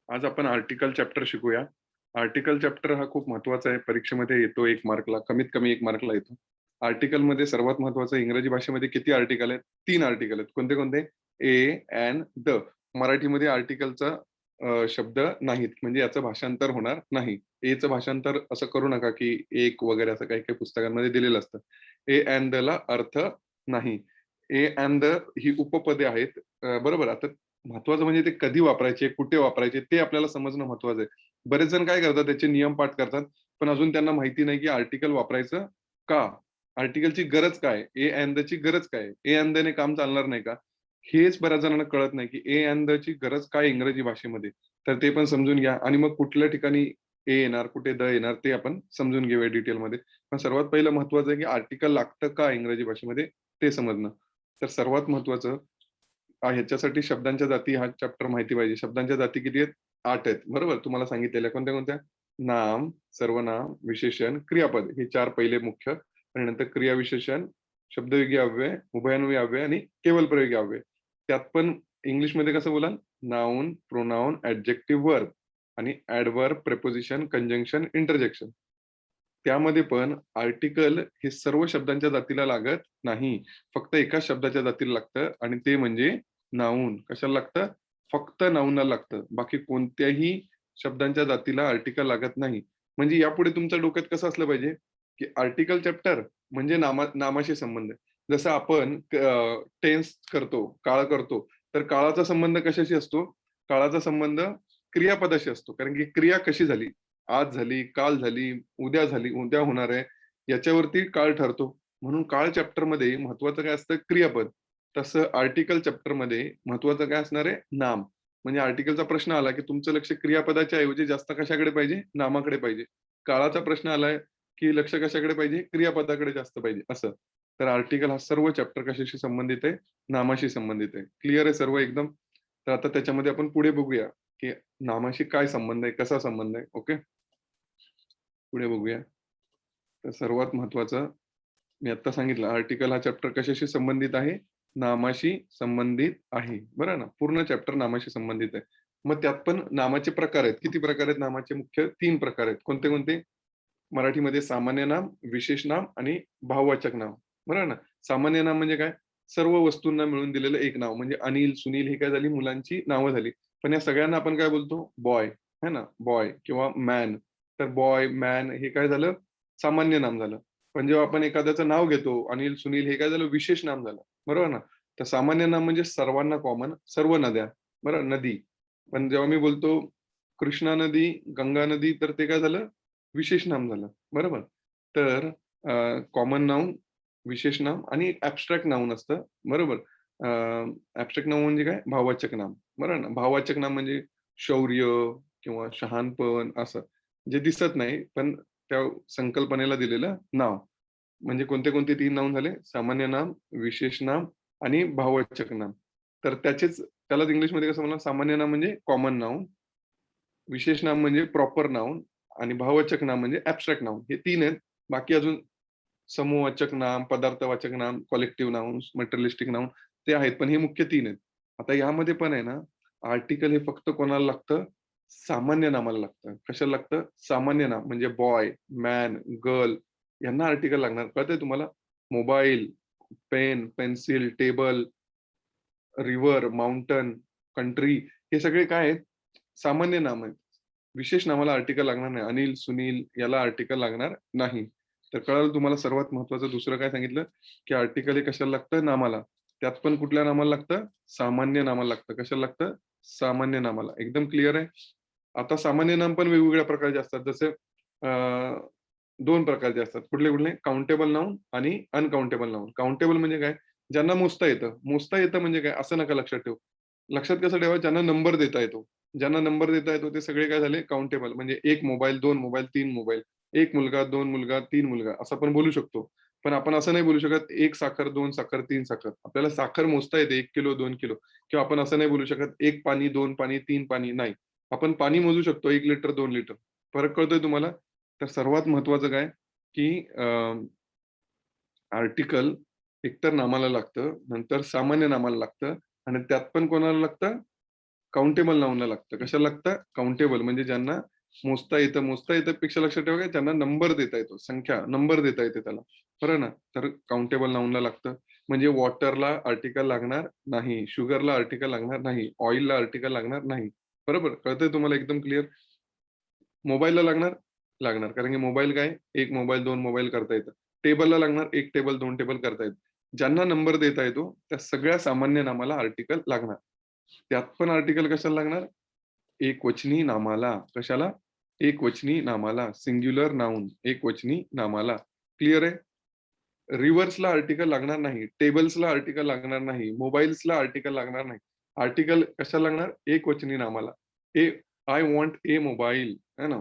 आज आपण article chapter शिकूया. आर्टिकल चॅप्टर हा खूप महत्वाचा आहे. परीक्षेमध्ये येतो 1 मार्कला, कमीत कमी 1 मार्कला येतो. आर्टिकलमध्ये सर्वात महत्वाचं इंग्रजी भाषेमध्ये किती आर्टिकल आहेत? 3 आर्टिकल आहेत. कोणते-कोणते? ए, एन, द. मराठीमध्ये आर्टिकलचा शब्द नाहीत. म्हणजे याचं भाषांतर होणार नाही. एचं भाषांतर असं करू नका, की एक वगैरे असं काही-काही पुस्तकांमध्ये दिलेलं असतं. ए एंड दला अर्थ नाही. ए एंड द ही उपपदे आहेत. बरोबर. आता महत्वाचं म्हणजे ते कधी वापरायचे, कुठे वापरायचे ते आपल्याला समजणं महत्वाचं आहे. बरेच जण काय करतात त्याचे नियम पाठ करतात, पण अजून त्यांना माहिती नाही की आर्टिकल वापरायचं का? आर्टिकलची गरज काय? ए एंड ची गरज काय? ए एंड ने काम चालणार नाही का? हेच बऱ्याच जणांना कळत नाही की ए एंड ची गरज काय इंग्रजी भाषेमध्ये? तर ते पण समजून घ्या आणि मग कुठल्या ठिकाणी ए येणार, कुठे द येणार ते आपण समजून घेऊया डिटेलमध्ये. पण सर्वात पहिलं महत्वाचं आहे की आर्टिकल लागतं का इंग्रजी भाषेमध्ये ते समजणं. तर सर्वात महत्वाचं ह्याच्यासाठी शब्दांच्या जाती हा चॅप्टर माहिती पाहिजे. शब्दांच्या जाती किती आहेत? 8 आहेत. बरोबर? तुम्हाला सांगितलेल्या. कोणत्या-कोणत्या? नाम, सर्वनाम, विशेषण, क्रियापद हे 4 पहिले मुख्य आणि नंतर क्रियाविशेषण, शब्दयोगी अव्यय, उभयान्वयी अव्यय आणि केवलप्रयोगी अव्यय. त्यात पण इंग्लिशमध्ये कसं बोलाल? नाउन, प्रोनाउन, ॲडजेक्टिव्ह, वर्ब आणि ॲडव्हर्ब, प्रिपोझिशन, कंजंक्शन, इंटरजेक्शन. त्यामध्ये पण आर्टिकल हे सर्व शब्दांच्या जातीला लागत नाही. फक्त एकाच शब्दाच्या जातीला लागतं आणि ते म्हणजे नाउन. कशाला लागतं? फक्त नाउनला लागतं. बाकी कोणत्याही शब्दांच्या जातीला आर्टिकल लागत नाही. म्हणजे यापुढे तुमच्या डोक्यात कसं असलं पाहिजे, की आर्टिकल चॅप्टर म्हणजे नामाशी संबंध आहे. जसं आपण टेन्स करतो, काळ करतो, तर काळाचा संबंध कशाशी असतो? काळाचा संबंध क्रियापदाशी असतो. कारण की क्रिया कशी झाली? आज झाली, काल झाली, उद्या झाली, उद्या होणार आहे, याच्यावरती काळ ठरतो. म्हणून काळ चॅप्टरमध्ये महत्वाचं काय असतं? क्रियापद. तसं आर्टिकल चॅप्टरमध्ये महत्वाचं काय असणार आहे? नाम. म्हणजे आर्टिकलचा प्रश्न आला, की तुमचं लक्ष क्रियापदाच्या ऐवजी जास्त कशाकडे पाहिजे? नामाकडे पाहिजे. काळाचा प्रश्न आलाय, की लक्ष कशाकडे पाहिजे? क्रियापदाकडे जास्त पाहिजे असं. तर आर्टिकल हा सर्व चॅप्टर कशाशी संबंधित आहे? नामाशी संबंधित आहे. क्लिअर आहे सर्व एकदम? तर आता त्याच्यामध्ये आपण पुढे बघूया, की नामाशी काय संबंध आहे? कसा संबंध आहे? ओके. पुढे बघूया. तर सर्वात महत्त्वाचं मी आत्ता सांगितलं आर्टिकल हा चॅप्टर कशाशी संबंधित आहे? नामाशी संबंधित आहे. बरं ना? पूर्ण चॅप्टर नामाशी संबंधित आहे. मग त्यात पण नामाचे प्रकार आहेत. किती प्रकार आहेत नामाचे? मुख्य 3 प्रकार आहेत. कोणते-कोणते? मराठीमध्ये सामान्य नाम, विशेष नाम आणि भाववाचक नाम. बरोबर ना? सामान्य नाम म्हणजे काय? सर्व वस्तूंना मिळून दिलेलं एक नाव. म्हणजे अनिल, सुनील ही काय झाली? मुलांची नावं झाली. पण या सगळ्यांना आपण काय बोलतो? बॉय, है ना? बॉय किंवा मॅन. तर बॉय, मॅन हे काय झालं? सामान्य नाम झालं. पण जेव्हा आपण एखाद्याचं नाव घेतो, अनिल, सुनील हे काय झालं? विशेष नाम झालं. बरोबर ना? तर सामान्य नाम म्हणजे सर्वांना कॉमन, सर्व नद्या. बरं, नदी. पण जेव्हा मी बोलतो कृष्णा नदी, गंगा नदी, तर ते काय झालं? विशेष नाम झालं. बरोबर? तर कॉमन नाउन, विशेष नाम आणि ॲब्स्ट्रॅक्ट नाउन असतं. बरोबर? ॲब्स्ट्रॅक्ट नाउन म्हणजे काय? भाववाचक नाम. बरोबर ना? भाववाचक नाम म्हणजे शौर्य किंवा शहाणपण असं. जे दिसत नाही, पण त्या संकल्पनेला दिलेलं नाव. म्हणजे कोणते-कोणते 3 नाउन झाले? सामान्य नाम, विशेष नाम आणि भाववाचक नाम. तर त्यालाच इंग्लिशमध्ये कसं म्हणणार? सामान्य नाम म्हणजे कॉमन नाउन, विशेष नाम म्हणजे प्रॉपर नाउन आणि भाववाचक नाम म्हणजे ॲब्स्ट्रॅक्ट नाउन. हे 3 आहेत. बाकी अजून समूहवाचक नाम, पदार्थवाचक नाम, कलेक्टिव्ह नाउन्स, मटेरियलिस्टिक नाउन ते आहेत. पण हे मुख्य 3 आहेत. आता यामध्ये पण आहे ना, आर्टिकल हे फक्त कोणाला लागतं? सामान्य नामाला लागतं. कशाला लागतं? सामान्य नाम म्हणजे बॉय, मॅन, गर्ल यांना आर्टिकल लागणार. कळतंय तुम्हाला? Mobile, pen, pencil, table, river, mountain, country हे सगळे काय आहेत? सामान्य नाम आहेत. विशेष नामाला आर्टिकल लागणार नाही. अनिल, सुनील याला आर्टिकल लागणार नाही. तर कळालं तुम्हाला सर्वात महत्त्वाचं दुसरं काय सांगितलं, की आर्टिकल हे कशाला लागतं? नामाला. त्यात पण कुठल्या नामाला लागतं? सामान्य नामाला लागतं. कशाला लागतं? सामान्य नामाला. एकदम क्लिअर आहे? आता सामान्य नाम पण वेगवेगळ्या प्रकारचे असतात. जसे 2 प्रकारचे असतात. कुठले-कुठले? काउंटेबल नाउन आणि अनकाउंटेबल नाउन. काउंटेबल म्हणजे काय? ज्यांना मोजता येतं. मोजता येतं म्हणजे काय? असं नका लक्षात ठेवू. लक्षात कसं ठेवा? ज्यांना नंबर देता येतो. ज्यांना नंबर देता येतो ते सगळे काय झाले? काउंटेबल. म्हणजे 1 मोबाईल, 2 मोबाईल, 3 मोबाईल. 1 मुलगा, 2 मुलगा, 3 मुलगा असं आपण बोलू शकतो. पण आपण असं नाही बोलू शकत 1 साखर, 2 साखर, 3 साखर. आपल्याला साखर मोजता येते 1 किलो, 2 किलो किंवा आपण असं नाही बोलू शकत 1 पाणी, 2 पाणी, 3 पाणी नाही. आपण पाणी मोजू शकतो 1 लिटर, 2 लिटर. फरक कळतोय तुम्हाला? तर सर्वात महत्त्वाचं काय, की आर्टिकल एकतर नामाला लागतं, नंतर सामान्य नामाला लागतं आणि त्यात पण कोणाला लागतं? काउंटेबल नाऊनला लागतं. कशाला लागतं? काउंटेबल म्हणजे ज्यांना मोजता येतं पेक्षा लक्षात ठेवा की ज्यांना नंबर देता येतो, संख्या, नंबर देता येते त्याला. बरोबर ना? तर काउंटेबल नाऊनला लागतं. म्हणजे वॉटरला आर्टिकल लागणार नाही, शुगरला आर्टिकल लागणार नाही, ऑइलला आर्टिकल लागणार नाही. बरोबर? कळतंय तुम्हाला एकदम क्लिअर? मोबाईलला लागणार? लागणार. कारण की मोबाईल काय? 1 मोबाईल, 2 मोबाईल करता येतं. टेबलला लागणार, 1 टेबल, 2 टेबल करता येतं. ज्यांना नंबर देता येतो, त्या सगळ्या सामान्य नामाला आर्टिकल लागणार. त्यात पण आर्टिकल कशाला लागणार? एकवचनी नामाला. कशाला? एकवचनी नामाला. सिंग्युलर नाउन, एकवचनी नामाला. क्लिअर आहे? रिव्हर्सला आर्टिकल लागणार नाही. टेबल्सला आर्टिकल लागणार नाही. मोबाईल्सला आर्टिकल लागणार नाही. आर्टिकल कशाला लागणार? एकवचनी नामाला. ए आय वॉन्ट ए मोबाईल, है ना?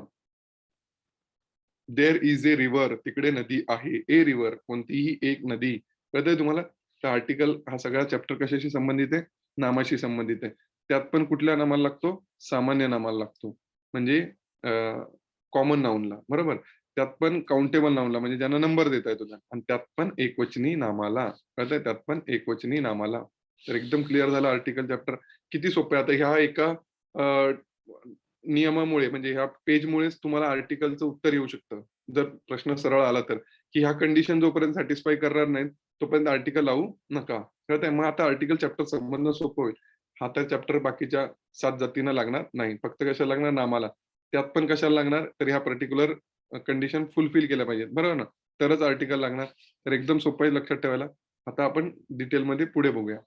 देअर इज ए रिव्हर, तिकडे नदी आहे. ए रिव्हर, कोणतीही एक नदी. कळतंय तुम्हाला? तर आर्टिकल हा सगळा चॅप्टर कशाशी संबंधित आहे? नामाशी संबंधित आहे. त्यात पण कुठल्या नामाला लागतो? सामान्य नामाला लागतो. म्हणजे कॉमन नाऊनला, बरोबर? त्यात पण काउंटेबल नाऊनला म्हणजे ज्यांना नंबर देता येतो त्यांना. आणि त्यात पण एकवचनी नामाला. कळतंय? त्यात पण एकवचनी नामाला. तर एकदम क्लिअर झालं आर्टिकल चॅप्टर. किती सोपं आहे. आता ह्या एका अ, नियमामुळे म्हणजे ह्या पेजमुळेच तुम्हाला आर्टिकलचं उत्तर येऊ शकतं. जर प्रश्न सरळ आला तर, की ह्या कंडिशन जोपर्यंत सॅटिस्फाय करणार नाहीत, तोपर्यंत आर्टिकल लावू नका. कळतंय? मग आता आर्टिकल चॅप्टर समजणं सोपं होईल. हा तर चॅप्टर बाकीच्या 7 जातींना लागणार नाही. फक्त कशाला लागणार? नामाला. त्यात पण कशाला लागणार? तर ह्या पर्टिक्युलर कंडिशन फुलफिल केल्या पाहिजेत. बरोबर ना? तरच आर्टिकल लागणार. तर एकदम सोपं आहे लक्षात ठेवायला. आता आपण डिटेलमध्ये पुढे बघूया.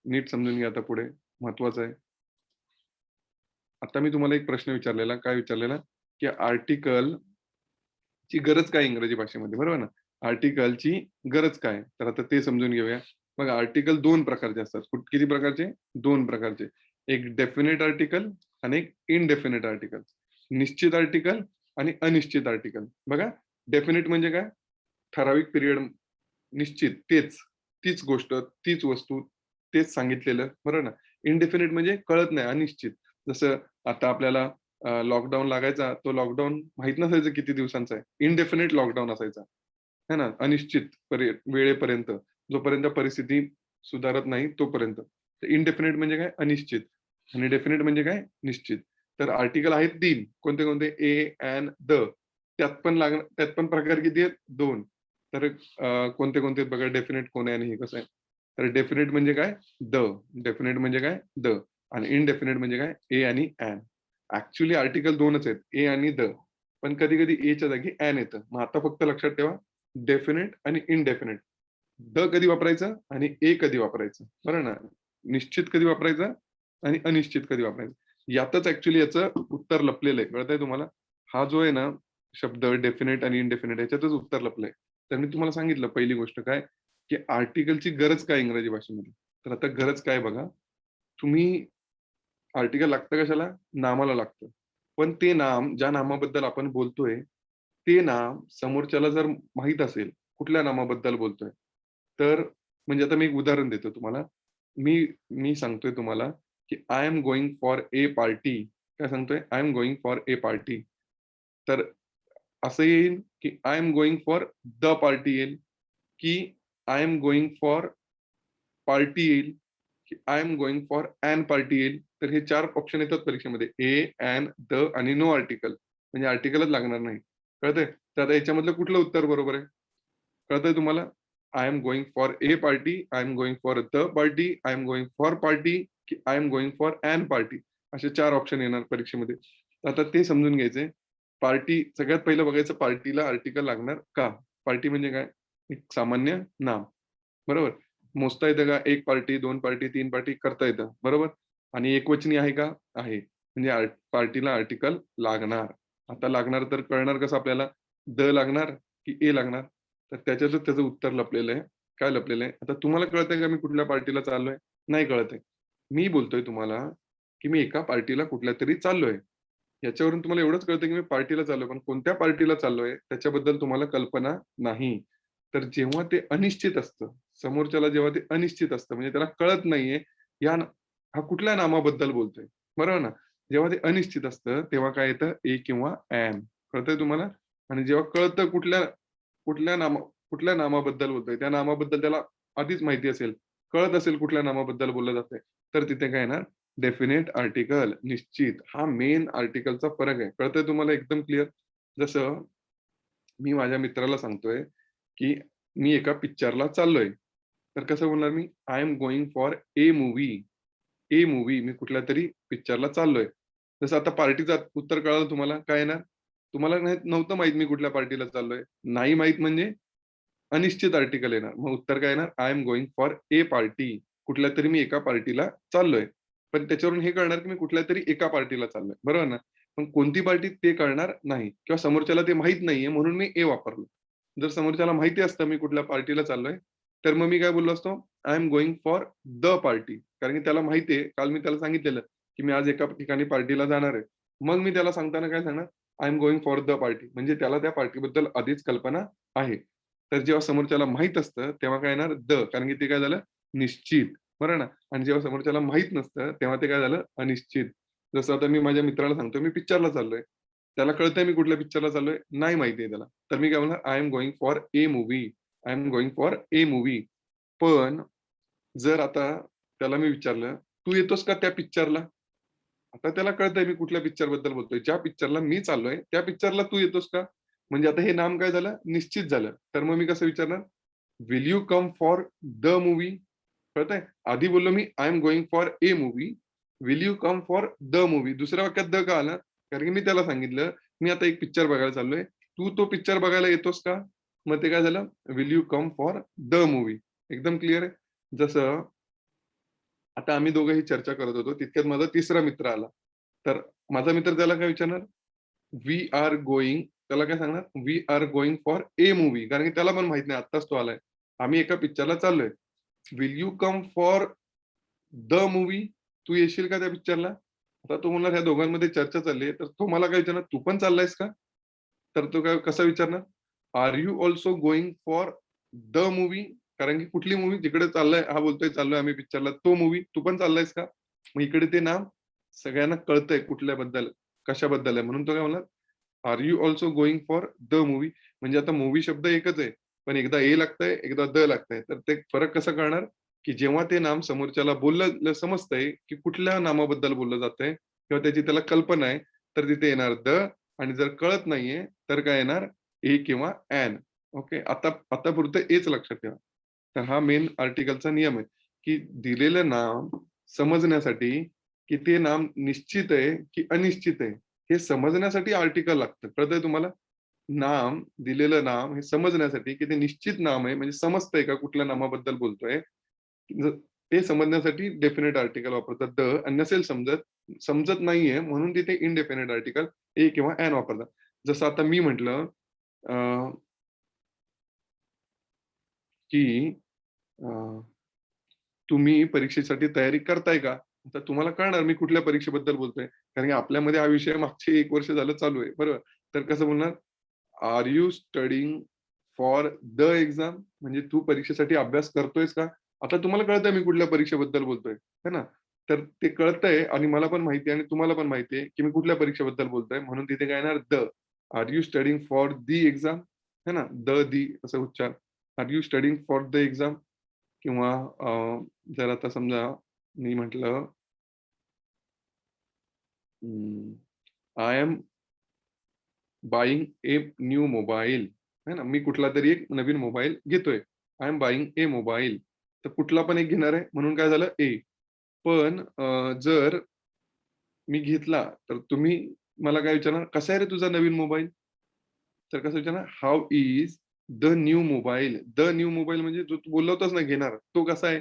नीट समजून घ्या आता पुढे. महत्वाचं आहे. आता मी तुम्हाला एक प्रश्न विचारलेला. काय विचारलेला? की आर्टिकल ची गरज काय इंग्रजी भाषेमध्ये? बरोबर ना? आर्टिकलची गरज काय? तर आता ते समजून घेऊया. बघा आर्टिकल 2 प्रकारचे असतात. किती प्रकारचे? 2 प्रकारचे. एक डेफिनिट आर्टिकल आणि एक इनडेफिनिट आर्टिकल. निश्चित आर्टिकल आणि अनिश्चित आर्टिकल. बघा डेफिनिट म्हणजे काय? ठराविक पिरियड निश्चित तेच, तीच गोष्ट, तीच वस्तू, तेच सांगितलेलं, बरोबर ना? इनडेफिनिट म्हणजे कळत नाही, अनिश्चित. जसं आता आपल्याला लॉकडाऊन लागायचा, तो लॉकडाऊन माहीत नसायचं किती दिवसांचा आहे. इनडेफिनिट लॉकडाऊन असायचा. है ना? अनिश्चित वेळेपर्यंत, जोपर्यंत परिस्थिती सुधारत नाही तोपर्यंत. तर इनडेफिनिट म्हणजे काय? अनिश्चित. आणि डेफिनिट म्हणजे काय? निश्चित. तर आर्टिकल आहेत 3. कोणते? ए, एन, द. त्यात पण प्रकार किती आहेत? 2. तर कोणते आहेत बघा डेफिनिट कोण आहे आणि हे कसं आहे? तर डेफिनिट म्हणजे काय? द. डेफिनिट म्हणजे काय? द. आणि इनडेफिनिट म्हणजे काय? ए आणि एन. ॲक्चुअली आर्टिकल 2च आहेत. ए आणि द. पण कधी-कधी एच्या जागी एन येतं. मग आता फक्त लक्षात ठेवा डेफिनिट आणि इनडेफिनिट. द कधी वापरायचं आणि ए कधी वापरायचं. बरोबर ना? निश्चित कधी वापरायचं आणि अनिश्चित कधी वापरायचं. यातच ॲक्चुअली याचं उत्तर लपलेलं आहे. कळतंय तुम्हाला? हा जो आहे ना शब्द डेफिनिट आणि इनडेफिनिट याच्यातच उत्तर लपलंय. तर मी तुम्हाला सांगितलं पहिली गोष्ट काय, की आर्टिकलची गरज काय इंग्रजी भाषेमध्ये? तर आता गरज काय बघा. तुम्ही आर्टिकल लागतं कशाला? नामाला लागतं. पण ते नाम ज्या नामाबद्दल आपण बोलतोय, ते नाम समोरच्याला जर माहीत असेल, कुठल्या नामाबद्दल बोलतोय. तर म्हणजे आता मी एक उदाहरण देतो तुम्हाला. मी मी सांगतोय तुम्हाला, की I am going for a party. काय सांगतोय? I am going for a party. तर असं येईल, की I am going for the party येईल, की I am going for party येईल, की I am going for an party येईल. तर हे 4 ऑप्शन येतात परीक्षेमध्ये. ए, ॲन, द आणि नो आर्टिकल. म्हणजे आर्टिकलच लागणार नाही. कळतंय? तर आता याच्यामधलं कुठलं उत्तर बरोबर आहे? कळतंय तुम्हाला? I am going for a party, I am going for the party, I am going for party, की I am going for an party. असे 4 ऑप्शन येणार परीक्षेमध्ये. तर आता ते समजून घ्यायचंय. पार्टी सगळ्यात पहिलं बघायचं पार्टीला आर्टिकल लागणार का? पार्टी म्हणजे काय? एक सामान्य नाम. बरोबर? मोजता येतं का? 1 पार्टी, 2 पार्टी, 3 पार्टी करता येतं. बरोबर? आणि एकवचनी आहे का? आहे. म्हणजे पार्टीला आर्टिकल लागणार. आता लागणार तर कळणार कसं आपल्याला? द लागणार की ए लागणार? तर त्याच्यातच त्याचं उत्तर लपलेलं आहे. काय लपलेलं आहे? आता तुम्हाला कळतंय का मी कुठल्या पार्टीला चाललोय? नाही कळत आहे. मी बोलतोय तुम्हाला, की मी एका पार्टीला कुठल्यातरी चाललोय. याच्यावरून तुम्हाला एवढंच कळतं, की मी पार्टीला चाललोय. पण कोणत्या पार्टीला चाललोय त्याच्याबद्दल तुम्हाला कल्पना नाही. तर जेव्हा ते अनिश्चित असतं, समोरच्याला जेव्हा ते अनिश्चित असतं, म्हणजे त्याला कळत नाहीये, हा कुठल्या नामाबद्दल बोलतोय, बरोबर ना? जेव्हा ते अनिश्चित असतं, तेव्हा काय येतं? ए किंवा ॲन. कळतंय तुम्हाला? आणि जेव्हा कळतं कुठल्या नामा कुठल्या नामाबद्दल बोलतोय, त्या नामाबद्दल त्याला आधीच माहिती असेल, कळत असेल कुठल्या नामाबद्दल बोललं जातंय, तर तिथे काय येणार? डेफिनेट आर्टिकल, निश्चित, हा मेन आर्टिकलचा फरक आहे. कळतंय तुम्हाला एकदम क्लिअर? जसं मी माझ्या मित्राला सांगतोय, की मी एका पिक्चरला चाललोय. तर कसं बोलणार मी? I am going for a movie. A movie मी कुठल्यातरी पिक्चरला चाललोय. जसं आता पार्टीचं उत्तर कळालं तुम्हाला, काय येणार? तुम्हाला नव्हतं माहीत मी कुठल्या पार्टीला चाललोय. नाही माहीत म्हणजे अनिश्चित आर्टिकल येणार. मग उत्तर काय येणार? I am going for a party. कुठल्यातरी मी एका पार्टीला चाललोय. पण त्याच्यावरून हे कळणार की मी कुठल्यातरी एका पार्टीला चाललोय. बरोबर ना? पण कोणती पार्टी ते कळणार नाही किंवा समोरच्याला ते माहीत नाहीये म्हणून मी ए वापरलं. जर समोरच्याला माहिती असतं मी कुठल्या पार्टीला चाललोय, तर मग मी काय बोललो असतो? I am going for the party. कारण की त्याला माहिती आहे, काल मी त्याला सांगितलेलं, की मी आज एका ठिकाणी पार्टीला जाणार आहे. मग मी त्याला सांगताना काय सांगणार? I am going for the party. म्हणजे त्याला त्या पार्टीबद्दल आधीच कल्पना आहे. तर जेव्हा समोरच्याला माहीत असतं, तेव्हा काय येणार? द. कारण की ते काय झालं? निश्चित. बरोबर ना? आणि जेव्हा समोरच्याला माहीत नसतं, तेव्हा ते काय झालं? अनिश्चित. जसं आता मी माझ्या मित्राला सांगतोय, मी पिक्चरला चाललोय. त्याला कळतंय मी कुठल्या पिक्चरला चाललोय? नाही माहिती आहे त्याला. तर मी काय म्हणणार? I am going for a movie. I am going for a movie. पण जर आता त्याला मी विचारलं, "तू येतोस का त्या पिक्चरला?" आता त्याला कळतंय मी कुठल्या पिक्चरबद्दल बोलतोय. ज्या पिक्चरला मी चाललोय, त्या पिक्चरला तू येतोस का? म्हणजे आता हे नाम काय झालं? निश्चित झालं. तर मग मी कसं विचारणार? Will you come for the movie? कळतंय? आधी बोललो मी I am going for a movie. Will you come for the movie? दुसऱ्या वाक्यात द का आला? कारण की मी त्याला सांगितलं, मी आता एक पिक्चर बघायला चाललोय. तू तो पिक्चर बघायला येतोस का? मग ते काय झालं? Will you come for the movie? एकदम क्लिअर आहे. जसं आता आम्ही दोघंही चर्चा करत होतो. तितक्यात माझा तिसरा मित्र आला. तर माझा मित्र त्याला काय विचारणार? वी आर गोइंग त्याला काय सांगणार? We are going for a movie. कारण की त्याला पण माहित नाही आत्ताच तो आलाय. आम्ही एका पिक्चरला चाललोय. Will you come for the movie? तू येशील का त्या पिक्चरला? आता तो म्हणणार ह्या दोघांमध्ये चर्चा चालली आहे. तर तो मला काय विचारणार? तू पण चाललायस का? तर तो काय कसा विचारणार? Are you also going for the movie? कारण की कुठली मूव्ही? जिकडे चाललाय हा बोलतोय चाललोय आम्ही पिक्चरला. तो मूव्ही तू पण चाललायस का? मग इकडे ते नाम सगळ्यांना कळतंय कुठल्याबद्दल, कशाबद्दल आहे. म्हणून तो काय म्हणला? Are you also going for the movie? म्हणजे आता मूव्ही शब्द एकच आहे. पण एकदा ए लागतंय, एकदा द लागतंय. तर ते फरक कसा कळणार? की जेव्हा ते नाम समोरच्याला बोललं समजतंय, की कुठल्या नामाबद्दल बोललं जातंय किंवा त्याची त्याला कल्पना आहे, तर तिथे येणार द आणि जर कळत नाहीये, तर काय येणार? ए किंवा ॲन. ओके. आतापुरतं एच लक्षात ठेवा. तर हा मेन आर्टिकलचा नियम आहे, की दिलेलं नाम समजण्यासाठी, की ते नाम निश्चित आहे, की अनिश्चित आहे, हे समजण्यासाठी आर्टिकल लागतं. कळतंय तुम्हाला? नाम, दिलेलं नाम हे समजण्यासाठी, की ते निश्चित नाम आहे, म्हणजे समजतंय का कुठल्या नामाबद्दल बोलतोय? ज ते समजण्यासाठी डेफिनेट आर्टिकल वापरतात द आणि नसेल समजत, समजत नाहीये म्हणून तिथे इनडेफिनिट आर्टिकल ए किंवा ॲन वापरतात. जसं आता मी म्हटलं अ, की अ, तुम्ही परीक्षेसाठी तयारी करताय का? तर तुम्हाला कळणार मी कुठल्या परीक्षेबद्दल बोलतोय. कारण की आपल्यामध्ये हा विषय मागचे 1 वर्ष झालं चालू आहे. बरोबर. तर कसं बोलणार? Are you studying for the exam? म्हणजे तू परीक्षेसाठी अभ्यास करतोयस का? आता तुम्हाला कळतंय मी कुठल्या परीक्षेबद्दल बोलतोय, है ना? तर ते कळतंय आणि मला पण माहिती आहे आणि तुम्हाला पण माहिती आहे, की मी कुठल्या परीक्षेबद्दल बोलतोय. म्हणून तिथे काय येणार? The. Are you studying for the exam? है ना? द, दी असा उच्चार. Are you studying for the exam? किंवा जर आता समजा मी म्हटलं I am buying a new mobile, है ना? मी कुठलातरी एक नवीन मोबाईल घेतोय. I am buying a mobile. तर कुठला पण एक घेणार आहे म्हणून काय झालं ए. पण जर मी घेतला तर तुम्ही मला काय विचारणार, "कसा आहे रे तुझा नवीन मोबाईल?" तर कसं विचारणार, "how is the new mobile?" The new mobile म्हणजे जो तू बोलला होतास ना घेणार, तो कसा आहे?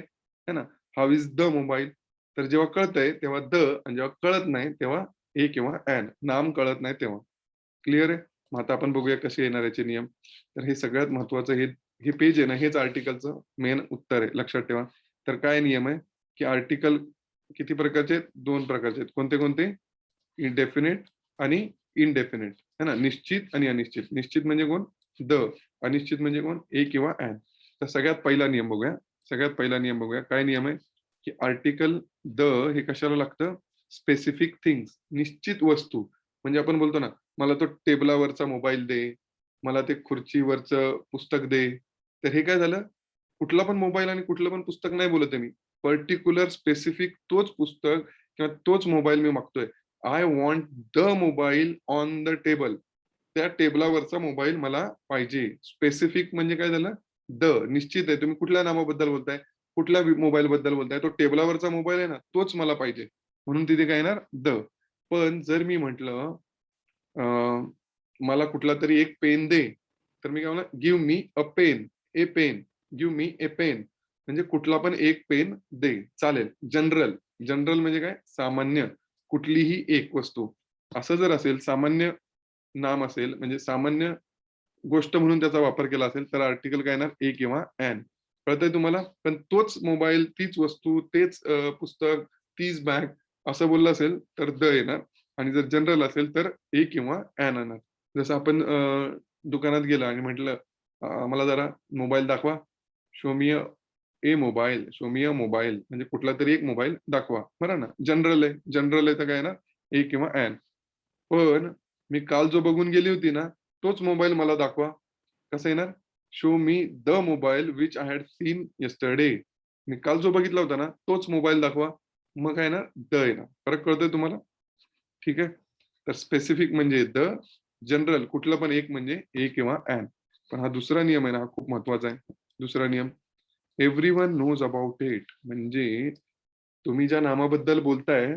है ना? How is the mobile? तर जेव्हा कळतंय तेव्हा द आणि जेव्हा कळत नाही तेव्हा ए किंवा ॲन. नाम कळत नाही तेव्हा. क्लिअर आहे? मग आता आपण बघूया कसे येणार याचे नियम. तर हे सगळ्यात महत्त्वाचं हे पेज आहे ना, हेच आर्टिकलचं मेन उत्तर आहे. लक्षात ठेवा. तर काय नियम आहे, की आर्टिकल किती प्रकारचे आहेत? 2 प्रकारचे आहेत. कोणते-कोणते? डेफिनिट आणि इनडेफिनिट है ना? निश्चित आणि अनिश्चित. निश्चित म्हणजे कोण? द. अनिश्चित म्हणजे कोण? ए किंवा ॲन. तर सगळ्यात पहिला नियम बघूया. सगळ्यात पहिला नियम बघूया. काय नियम आहे? की आर्टिकल द हे कशाला लागतं? स्पेसिफिक थिंग्स निश्चित वस्तू. म्हणजे आपण बोलतो ना, मला तो टेबलावरचा मोबाईल दे, मला ते खुर्चीवरचं पुस्तक दे. तर हे काय झालं? कुठला पण मोबाईल आणि कुठलं पण पुस्तक नाही बोलत आहे मी. पर्टिक्युलर स्पेसिफिक तोच पुस्तक किंवा तोच मोबाईल मी मागतोय. I want the mobile on the table. त्या टेबलावरचा मोबाईल मला पाहिजे. स्पेसिफिक म्हणजे काय झालं? द निश्चित आहे. तुम्ही कुठल्या नामाबद्दल बोलताय? कुठल्या मोबाईलबद्दल बोलताय? तो टेबलावरचा मोबाईल आहे ना, तोच मला पाहिजे. म्हणून तिथे काय येणार? द. पण जर मी म्हटलं मला कुठलातरी एक पेन दे, तर मी काय म्हणणार? गिव्ह मी अ पेन. ए पेन. गिव्ह मी ए पेन. म्हणजे कुठला पण एक पेन दे. चालेल. जनरल. जनरल म्हणजे काय? सामान्य. कुठलीही एक वस्तू. असं जर असेल, सामान्य नाम असेल, म्हणजे सामान्य गोष्ट म्हणून त्याचा वापर केला असेल, तर आर्टिकल काय येणार? ए किंवा ॲन. कळतंय तुम्हाला? पण तोच मोबाईल, तीच वस्तू, तेच पुस्तक, तीच बॅग असं बोललं असेल, तर द येणार आणि जर जनरल असेल, तर ए किंवा ॲन येणार. जसं आपण दुकानात गेलो आणि म्हटलं, "मला जरा मोबाईल दाखवा." शो मी ए मोबाईल, शो मी अ मोबाईल म्हणजे कुठलातरी एक मोबाईल दाखवा. बरं ना? जनरल आहे. जनरल आहे तर काय येणार? ए किंवा ॲन. पण मी काल जो बघून गेली होती ना, तोच मोबाईल मला दाखवा. कसं येणार? Show me the mobile which I had seen yesterday. मी काल जो बघितला होता ना, तोच मोबाईल दाखवा. मग काय येणार? द येणार. फरक कळतोय तुम्हाला? ठीक आहे. तर स्पेसिफिक म्हणजे द, जनरल कुठलं पण एक म्हणजे ए किंवा ॲन. पण हा दुसरा नियम आहे ना, हा खूप महत्वाचा आहे. दुसरा नियम, एव्हरीवन नोज अबाउट इट. म्हणजे तुम्ही ज्या नामाबद्दल बोलताय,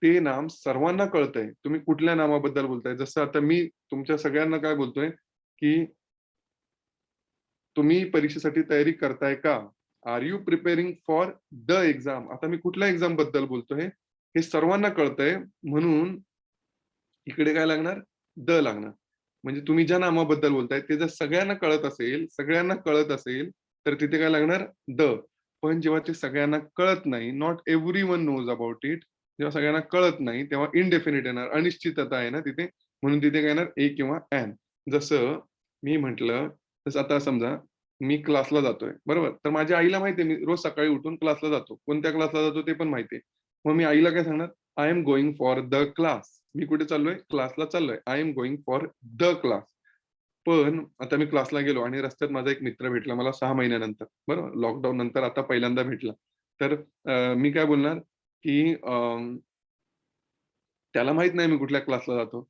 ते नाम सर्वांना कळतंय. तुम्ही कुठल्या नामाबद्दल बोलताय. जसं आता मी तुमच्या सगळ्यांना काय बोलतोय, की तुम्ही परीक्षेसाठी तयारी करताय का? Are you preparing for the exam? आता मी कुठल्या एक्झाम बद्दल बोलतोय, हे सर्वांना कळतंय. म्हणून इकडे काय लागणार? द लागणार. म्हणजे तुम्ही ज्या नामाबद्दल बोलताय ते जर सगळ्यांना कळत असेल, तर तिथे काय लागणार? द. पण जेव्हा ते सगळ्यांना कळत नाही, not everyone knows about it. जेव्हा सगळ्यांना कळत नाही, तेव्हा इनडेफिनिट येणार. अनिश्चितता आहे ना तिथे. म्हणून तिथे काय येणार? ए किंवा ॲन. जसं मी म्हटलं, तसं आता समजा मी क्लासला जातोय, बरोबर? तर माझ्या आईला माहिती आहे मी रोज सकाळी उठून क्लासला जातो. कोणत्या क्लासला जातो ते पण माहिती आहे. मग मी आईला काय सांगणार? I am going for the class. मी कुठे चाललोय? क्लासला चाललोय. I am going for the class. पण आता मी क्लासला गेलो आणि रस्त्यात माझा एक मित्र भेटला मला 6 महिन्यानंतर, बरोबर? लॉकडाऊन नंतर आता पहिल्यांदा भेटला. तर मी काय बोलणार, की त्याला माहीत नाही मी कुठल्या क्लासला जातो.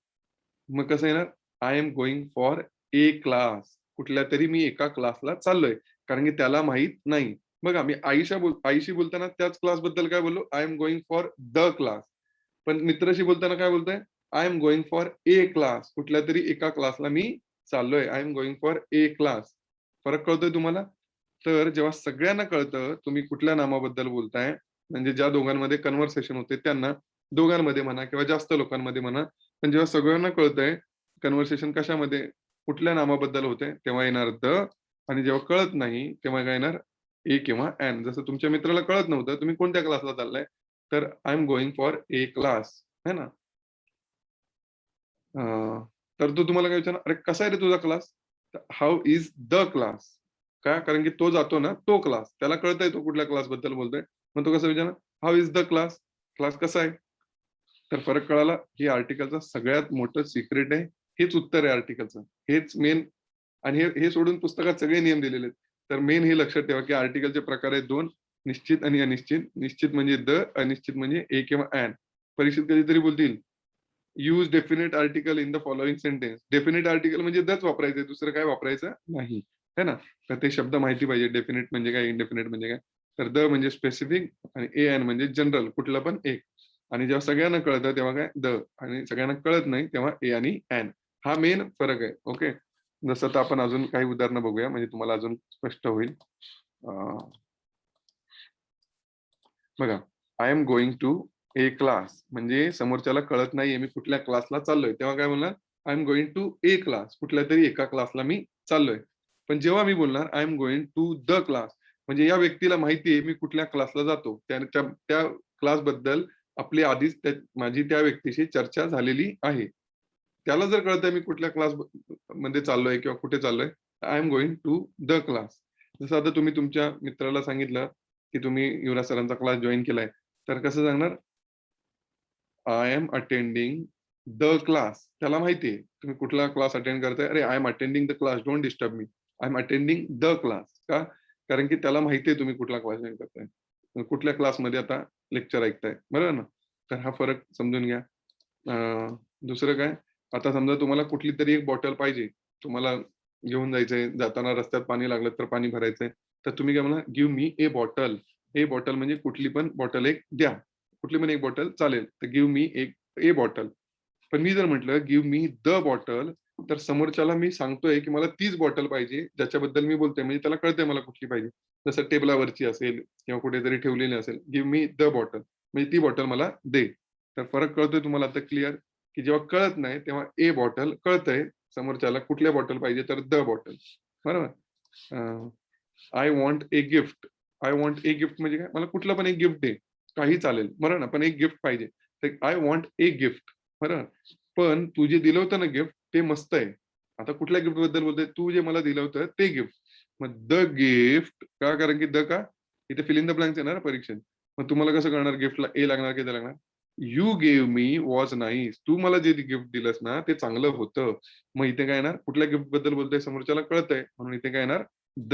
मग कसं येणार? I am going for a class. कुठल्यातरी मी एका क्लासला चाललोय. कारण की त्याला माहीत नाही. बघा मी आईशी बोलताना त्याच क्लासबद्दल काय बोललो? I am going for the class. पण मित्राशी बोलताना काय बोलतोय? I am going for a class. कुठल्यातरी एका क्लासला मी चाललोय. I am going for a class. फरक कळतोय तुम्हाला? तर जेव्हा सगळ्यांना कळतं तुम्ही कुठल्या नामाबद्दल बोलताय, म्हणजे ज्या दोघांमध्ये कन्व्हर्सेशन होते त्यांना, दोघांमध्ये म्हणा किंवा जास्त लोकांमध्ये म्हणा, पण जेव्हा सगळ्यांना कळतंय कन्व्हर्सेशन कशामध्ये, कुठल्या नामाबद्दल होते, तेव्हा येणार द. आणि जेव्हा कळत नाही, तेव्हा काय येणार? ए किंवा ॲन. जसं तुमच्या मित्राला कळत नव्हतं, तुम्ही कोणत्या क्लासला चाललाय? तर I am going for a class, है ना? अ, तर तो तुम्हाला काय विचारणार, "अरे कसा आहे रे तुझा class?" How is the class? का? कारण की तो जातो ना, तो क्लास. त्याला कळतंय तो कुठल्या क्लासबद्दल बोलतोय. मग तो कसं विचारणार, "how is the class?" Class कसा आहे? तर फरक कळाला. ही आर्टिकलचं सगळ्यात मोठं सिक्रेट आहे. हेच उत्तर आहे आर्टिकलचं. हेच मेन. आणि हे हे सोडून पुस्तकात सगळे नियम दिलेले आहेत. तर मेन हे लक्षात ठेवा, की आर्टिकलचे प्रकार आहेत 2, निश्चित आणि अनिश्चित. निश्चित म्हणजे द, अनिश्चित म्हणजे ए किंवा ॲन. परीक्षेत कधीतरी बोलतील, use definite article in the following sentence. Definite article म्हणजे दच वापरायचंय, दुसरं काही वापरायचं नाही. है ना? तर ते शब्द माहिती पाहिजे. डेफिनिट म्हणजे काय, इनडेफिनिट म्हणजे काय. तर द म्हणजे स्पेसिफिक आणि ए एन म्हणजे जनरल, कुठलं पण एक. आणि जेव्हा सगळ्यांना कळतं तेव्हा काय? द. आणि सगळ्यांना कळत नाही तेव्हा ए आणि एन. हा मेन फरक आहे. ओके. जसं आता आपण अजून काही उदाहरणं बघूया म्हणजे तुम्हाला अजून स्पष्ट होईल. अ, बघा, I am going to a class म्हणजे समोरच्याला कळत नाहीये मी कुठल्या क्लासला चाललोय. तेव्हा काय बोलणार? I am going to a class. कुठल्यातरी एका क्लासला मी चाललोय. पण जेव्हा मी बोलणार I am going to the class म्हणजे या व्यक्तीला माहिती आहे मी कुठल्या क्लासला जातो. त्या त्या क्लासबद्दल आपली आधीच माझी त्या व्यक्तीशी चर्चा झालेली आहे. त्याला जर कळतंय मी कुठल्या क्लास मध्ये चाललोय किंवा कुठे चाललोय, I am going to the class. जसं आता तुम्ही तुमच्या मित्राला सांगितलं, की तुम्ही युवराज सरांचा क्लास जॉइन केलाय. तर कसं सांगणार? I am attending the class. त्याला माहिती आहे, तुम्ही कुठला क्लास अटेंड करताय. अरे, I am attending the class, don't disturb me. I am attending the class. का? कारण की त्याला माहिती आहे तुम्ही कुठला क्लास जॉइन करताय. कुठल्या क्लासमध्ये आता लेक्चर ऐकताय. बरोबर ना? तर हा फरक समजून घ्या. दुसरं काय, आता समजा तुम्हाला कुठली तरी एक बॉटल पाहिजे, तुम्हाला घेऊन जायचंय, जाताना रस्त्यात पाणी लागलं तर पाणी भरायचंय, तर तुम्ही काय म्हणा, गिव्ह मी ए बॉटल. ए बॉटल म्हणजे कुठली पण बॉटल एक द्या, कुठली पण एक बॉटल चालेल, तर गिव्ह मी एक ए बॉटल. पण मी जर म्हटलं गिव्ह मी द बॉटल, तर समोरच्याला मी सांगतोय की मला तीच बॉटल पाहिजे ज्याच्याबद्दल मी बोलतोय, म्हणजे त्याला कळतंय मला कुठली पाहिजे. जसं टेबलावरची असेल किंवा कुठेतरी ठेवलेली असेल, गिव्ह मी द बॉटल, म्हणजे ती बॉटल मला दे. तर फरक कळतोय तुम्हाला आता क्लिअर, की जेव्हा कळत नाही तेव्हा ए बॉटल, कळतंय समोरच्याला कुठल्या बॉटल पाहिजे तर द बॉटल. बरोबर. I want a gift. I want a gift म्हणजे काय, मला कुठलं पण एक गिफ्ट दे, काही चालेल, बरोबर ना, पण एक गिफ्ट पाहिजे. तर आय वॉन्ट ए गिफ्ट. बरोबर. पण तू जे दिलं होतं ना गिफ्ट, ते मस्त आहे. आता कुठल्या गिफ्ट बद्दल बोलतोय, तू जे मला दिलं होतं ते गिफ्ट. मग द गिफ्ट का, कारण की द का, इथे फिल इन द ब्लँक्स येणार परीक्षेत. मग तुम्हाला कसं कळणार गिफ्टला ए लागणार की द लागणार? You gave me was nice. तू मला जे गिफ्ट दिलंस ना ते चांगलं होतं. मग इथे काय येणार, कुठल्या गिफ्ट बद्दल बोलतोय समोरच्याला कळतंय, म्हणून इथे काय येणार, द.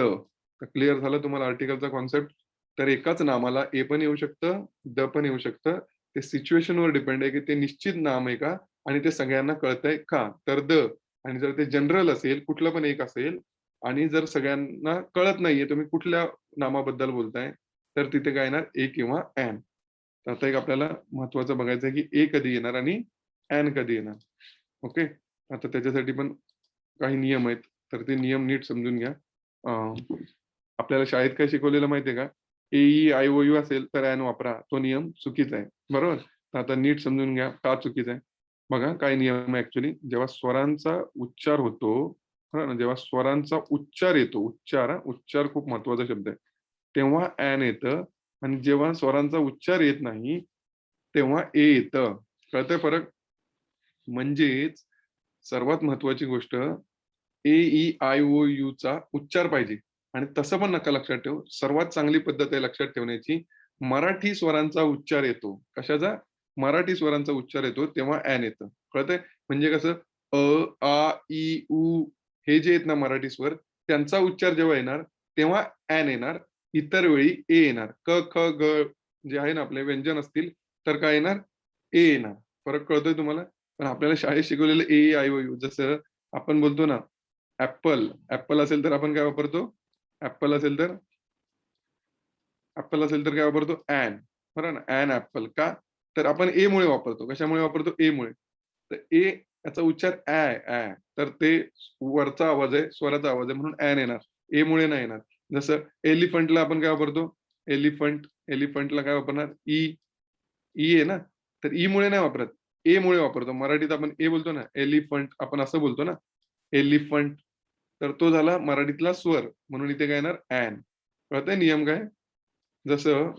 तर क्लिअर झालं तुम्हाला आर्टिकलचा कॉन्सेप्ट. तर एकाच नामाला ए पण येऊ शकतं, द पण येऊ शकतं. ते सिच्युएशनवर डिपेंड आहे की ते निश्चित नाम आहे का आणि ते सगळ्यांना कळतंय का, तर द. आणि जर ते जनरल असेल, कुठलं पण एक असेल आणि जर सगळ्यांना कळत नाहीये तुम्ही कुठल्या नामाबद्दल बोलताय, तर तिथे काय येणार, ए किंवा ॲन. तर आता एक आपल्याला महत्वाचं बघायचं आहे की ए कधी येणार आणि ॲन कधी येणार. ओके. आता त्याच्यासाठी पण काही नियम आहेत, तर ते नियम नीट समजून घ्या. आपल्याला शाळेत काय शिकवलेलं माहितीये का, ए ई आय ओ यू असेल तर ॲन वापरा, तो नियम चुकीचा आहे. बरोबर. तर आता नीट समजून घ्या का चुकीचा आहे. बघा काय नियम आहे ऍक्च्युली, जेव्हा स्वरांचा उच्चार होतो, हा ना, जेव्हा स्वरांचा उच्चार येतो, उच्चार, उच्चार खूप महत्वाचा शब्द आहे, तेव्हा ॲन येतं. आणि जेव्हा स्वरांचा उच्चार येत नाही तेव्हा ए येतं. कळतंय फरक? म्हणजेच सर्वात महत्वाची गोष्ट, ए ई आय ओ यू चा उच्चार पाहिजे. आणि तसं पण नका लक्षात ठेवू, सर्वात चांगली पद्धत आहे लक्षात ठेवण्याची, मराठी स्वरांचा उच्चार येतो. कशाचा? मराठी स्वरांचा उच्चार येतो तेव्हा ॲन येतं. कळतंय? म्हणजे कसं, अ, आ, इ, उ हे जे आहेत ना मराठी स्वर, त्यांचा उच्चार जेव्हा येणार तेव्हा ॲन येणार. इतर वेळी ए येणार. क, ख, ग जे आहे ना आपले व्यंजन असतील, तर काय येणार? ए येणार. फरक कळतोय तुम्हाला? पण आपल्याला शाळेत शिकवलेलं ए, ई, आय, ओ, यू, जसं आपण बोलतो ना ॲपल, ॲपल असेल तर आपण काय वापरतो? ॲपल असेल तर काय वापरतो? ॲन. बरोबर ना? An apple. का? तर आपण ए मुळे वापरतो. कशामुळे वापरतो? ए मुळे. तर ए याचा उच्चार ॲ. तर ते वरचा आवाज आहे, स्वराचा आवाज आहे म्हणून ॲन येणार. ए मुळे नाही येणार. जसं एलिफंटला आपण काय वापरतो? एलिफंट. एलिफंटला काय वापरणार? ई. ई आहे ना? तर ई मुळे नाही वापरत. ए मुळे वापरतो. मराठीत आपण ए बोलतो ना, एलिफंट आपण असं बोलतो ना, एलिफंट. तर तो झाला मराठीतला स्वर. म्हणून इथे काय येणार? ॲन. कळतंय नियम काय? जसं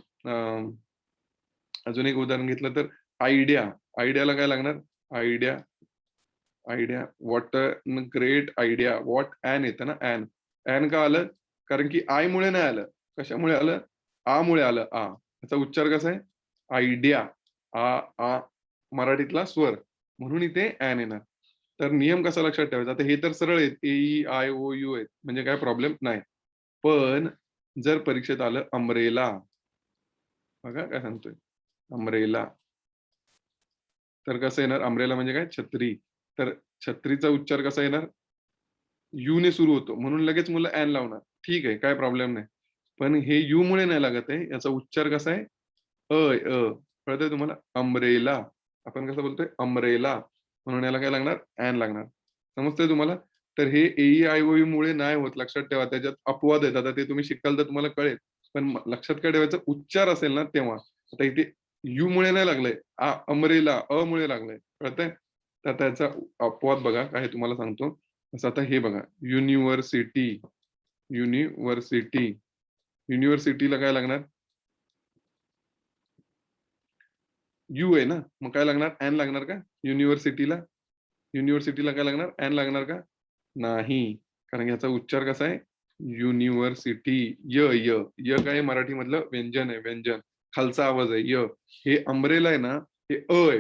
अजून एक उदाहरण घेतलं तर आयडिया. आयडियाला काय लागणार? Idea, idea. What a great idea. What an येतं ना, ॲन. ॲन का आलं? कारण की आय मुळे नाही आलं. कशामुळे आलं? आ मुळे आलं. आ. याचा उच्चार कसा आहे? आयडिया. आ मराठीतला स्वर. म्हणून इथे ॲन येणार. तर नियम कसा लक्षात ठेवायचा? आता हे तर सरळ आहेत. ए, ई, आय, ओ, यू आहेत. म्हणजे काही प्रॉब्लेम नाही. पण जर परीक्षेत आलं अम्ब्रेला, बघा काय सांगतोय, अम्ब्रेला. तर कसं येणार? अम्ब्रेला म्हणजे काय? छत्री. तर छत्रीचा उच्चार कसा येणार? यू ने सुरू होतो. म्हणून लगेच मुलं ॲन लावणार. ठीक आहे, काही प्रॉब्लेम नाही. पण हे यू मुळे नाही लागत आहे. याचा उच्चार कसा आहे? कळतंय तुम्हाला? अम्ब्रेला. आपण कसं बोलतोय? अम्ब्रेला. म्हणून याला काय लागणार? ॲन लागणार. समजतंय तुम्हाला? तर हे ए-ई-आय-ओ-यू मुळे नाही होत. लक्षात ठेवा. त्याच्यात अपवाद आहेत. आता ते तुम्ही शिकाल तर तुम्हाला कळेल. पण लक्षात काय ठेवायचं? उच्चार असेल ना तेव्हा. आता इथे यू मुळे नाही लागलंय. अम्ब्रेला अ मुळे लागलंय. कळतंय? तर त्याचा अपवाद बघा. काय आहे तुम्हाला सांगतो. तसं आता हे बघा. University, university. युनिव्हर्सिटीला काय लागणार? यू आहे ना, मग काय लागणार? ॲन लागणार का युनिव्हर्सिटीला? युनिव्हर्सिटीला काय लागणार? ॲन लागणार का? नाही. कारण याचा उच्चार कसा आहे? युनिव्हर्सिटी. य, य. य काय आहे मराठीमधलं? व्यंजन आहे, व्यंजन. खालचा आवाज आहे य. हे अम्ब्रेला आहे ना, हे आहे.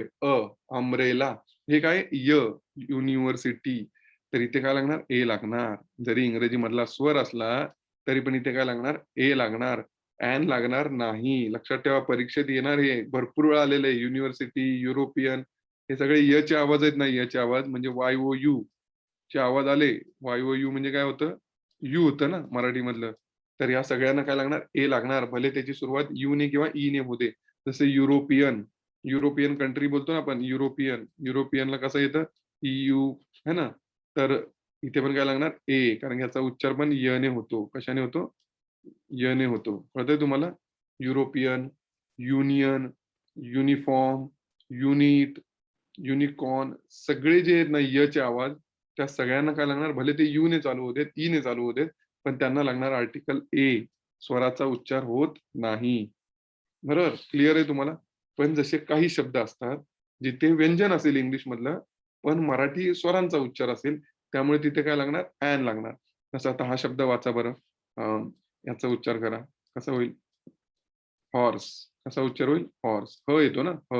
अम्ब्रेला. हे काय? य, युनिव्हर्सिटी. तर इथे काय लागणार? ए लागणार. जरी इंग्रजीमधला स्वर असला, तरी पण इथे काय लागणार? ए लागणार. ॲन लागणार नाही. लक्षात ठेवा, परीक्षेत येणार हे भरपूर वेळा आलेलं आहे. युनिव्हर्सिटी, युरोपियन हे सगळे चे आवाज आहेत ना, चे आवाज म्हणजे YOU चे आवाज आले. YOU म्हणजे काय होतं? यू होतं ना मराठीमधलं. तर या सगळ्यांना काय लागणार? ए लागणार. भले त्याची सुरुवात यूने किंवा ईने होऊ दे. जसं युरोपियन, युरोपियन कंट्री बोलतो ना आपण युरोपियन. युरोपियनला कसं येतं? EU है ना? तर इथे पण काय लागणार? ए. कारण ह्याचा उच्चार पण यने होतो. कशाने होतो? यने होतो. कळतंय तुम्हाला? European, union, uniform, unit, unicorn सगळे जे आहेत ना चे आवाज, त्या सगळ्यांना काय लागणार? भले ते ने चालू होऊ देत, ने चालू होऊ देत, पण त्यांना लागणार आर्टिकल ए. स्वराचा उच्चार होत नाही. बरोबर? क्लिअर आहे तुम्हाला? पण जसे काही शब्द असतात, जिथे व्यंजन असेल इंग्लिशमधलं, पण मराठी स्वरांचा उच्चार असेल, त्यामुळे तिथे काय लागणार? ॲन लागणार. जसं आता हा शब्द वाचा बरं. अ, याचा उच्चार करा. कसा होईल? हॉर्स. कसा उच्चार होईल? हॉर्स. ह येतो ना? ह.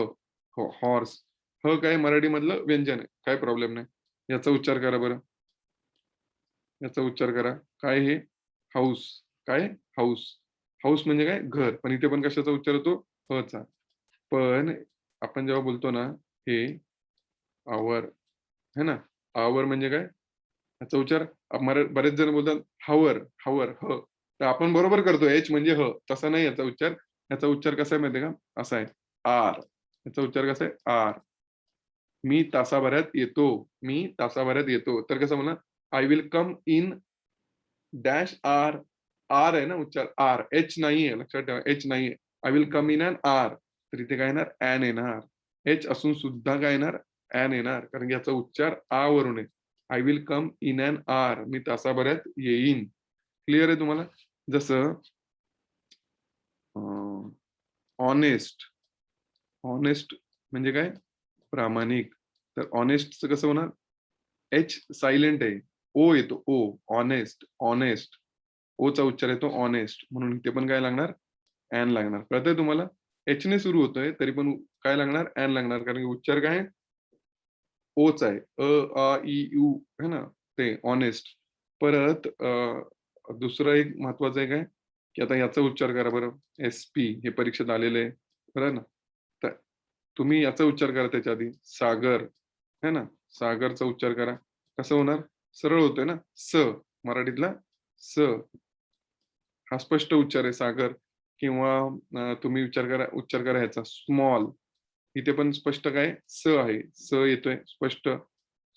हो, हॉर्स. ह काय मराठीमधलं व्यंजन आहे. काही प्रॉब्लेम नाही. याचा उच्चार करा बरं. याचा उच्चार करा. काय हे? हाऊस. काय? हाऊस. हाऊस म्हणजे काय? घर. पण इथे पण कशाचा उच्चार होतो? हचा. पण आपण जेव्हा बोलतो ना, हे आवर, है ना? आवर म्हणजे काय? याचा उच्चार बरेच जण बोलतात हॉवर, हॉवर, ह. तर आपण बरोबर करतो एच म्हणजे ह. तसा नाही याचा उच्चार. याचा उच्चार कसा आहे माहिती आहे का? असा आहे. आर. याचा उच्चार कसा आहे? आर. मी तासाभरात येतो. मी तासाभरात येतो. तर कसं म्हणणार? I will come in dash hour. Hour आहे ना उच्चार आर. एच नाहीये लक्षात ठेवा. एच नाहीये. I will come in an hour. तर इथे काय येणार? ॲन येणार. एच असून सुद्धा काय येणार? ॲन येणार. कारण याचा उच्चार आ वरून आहे. I will come in an hour. मी तासाभरात येईन. क्लिअर आहे तुम्हाला? जसं ऑनेस्ट. ऑनेस्ट म्हणजे काय? प्रामाणिक. तर ऑनेस्टचं कसं होणार? एच सायलेंट आहे. ओ येतो ओ. Honest, honest. ओचा उच्चार येतो ऑनेस्ट. म्हणून इथे पण काय लागणार? ॲन लागणार. कळतंय तुम्हाला? एचने सुरू होतोय, तरी पण काय लागणार? ॲन लागणार. कारण की उच्चार काय आहे? ओचा आहे. आ, इ, उ है ना? ते ऑनेस्ट. परत दुसरं एक महत्वाचं आहे काय? की आता याचा उच्चार करा बरं. SP हे परीक्षेत आलेलं आहे. बरं ना? तर तुम्ही याचा उच्चार करा त्याच्या आधी. सागर, है ना? सागरचा उच्चार करा. कसं होणार? सरळ होतोय ना? स. मराठीतला स. हा स्पष्ट उच्चार आहे सागर किंवा तुम्ही उच्चार करा ह्याचा स्मॉल. इथे पण स्पष्ट काय? स आहे. स येतोय स्पष्ट.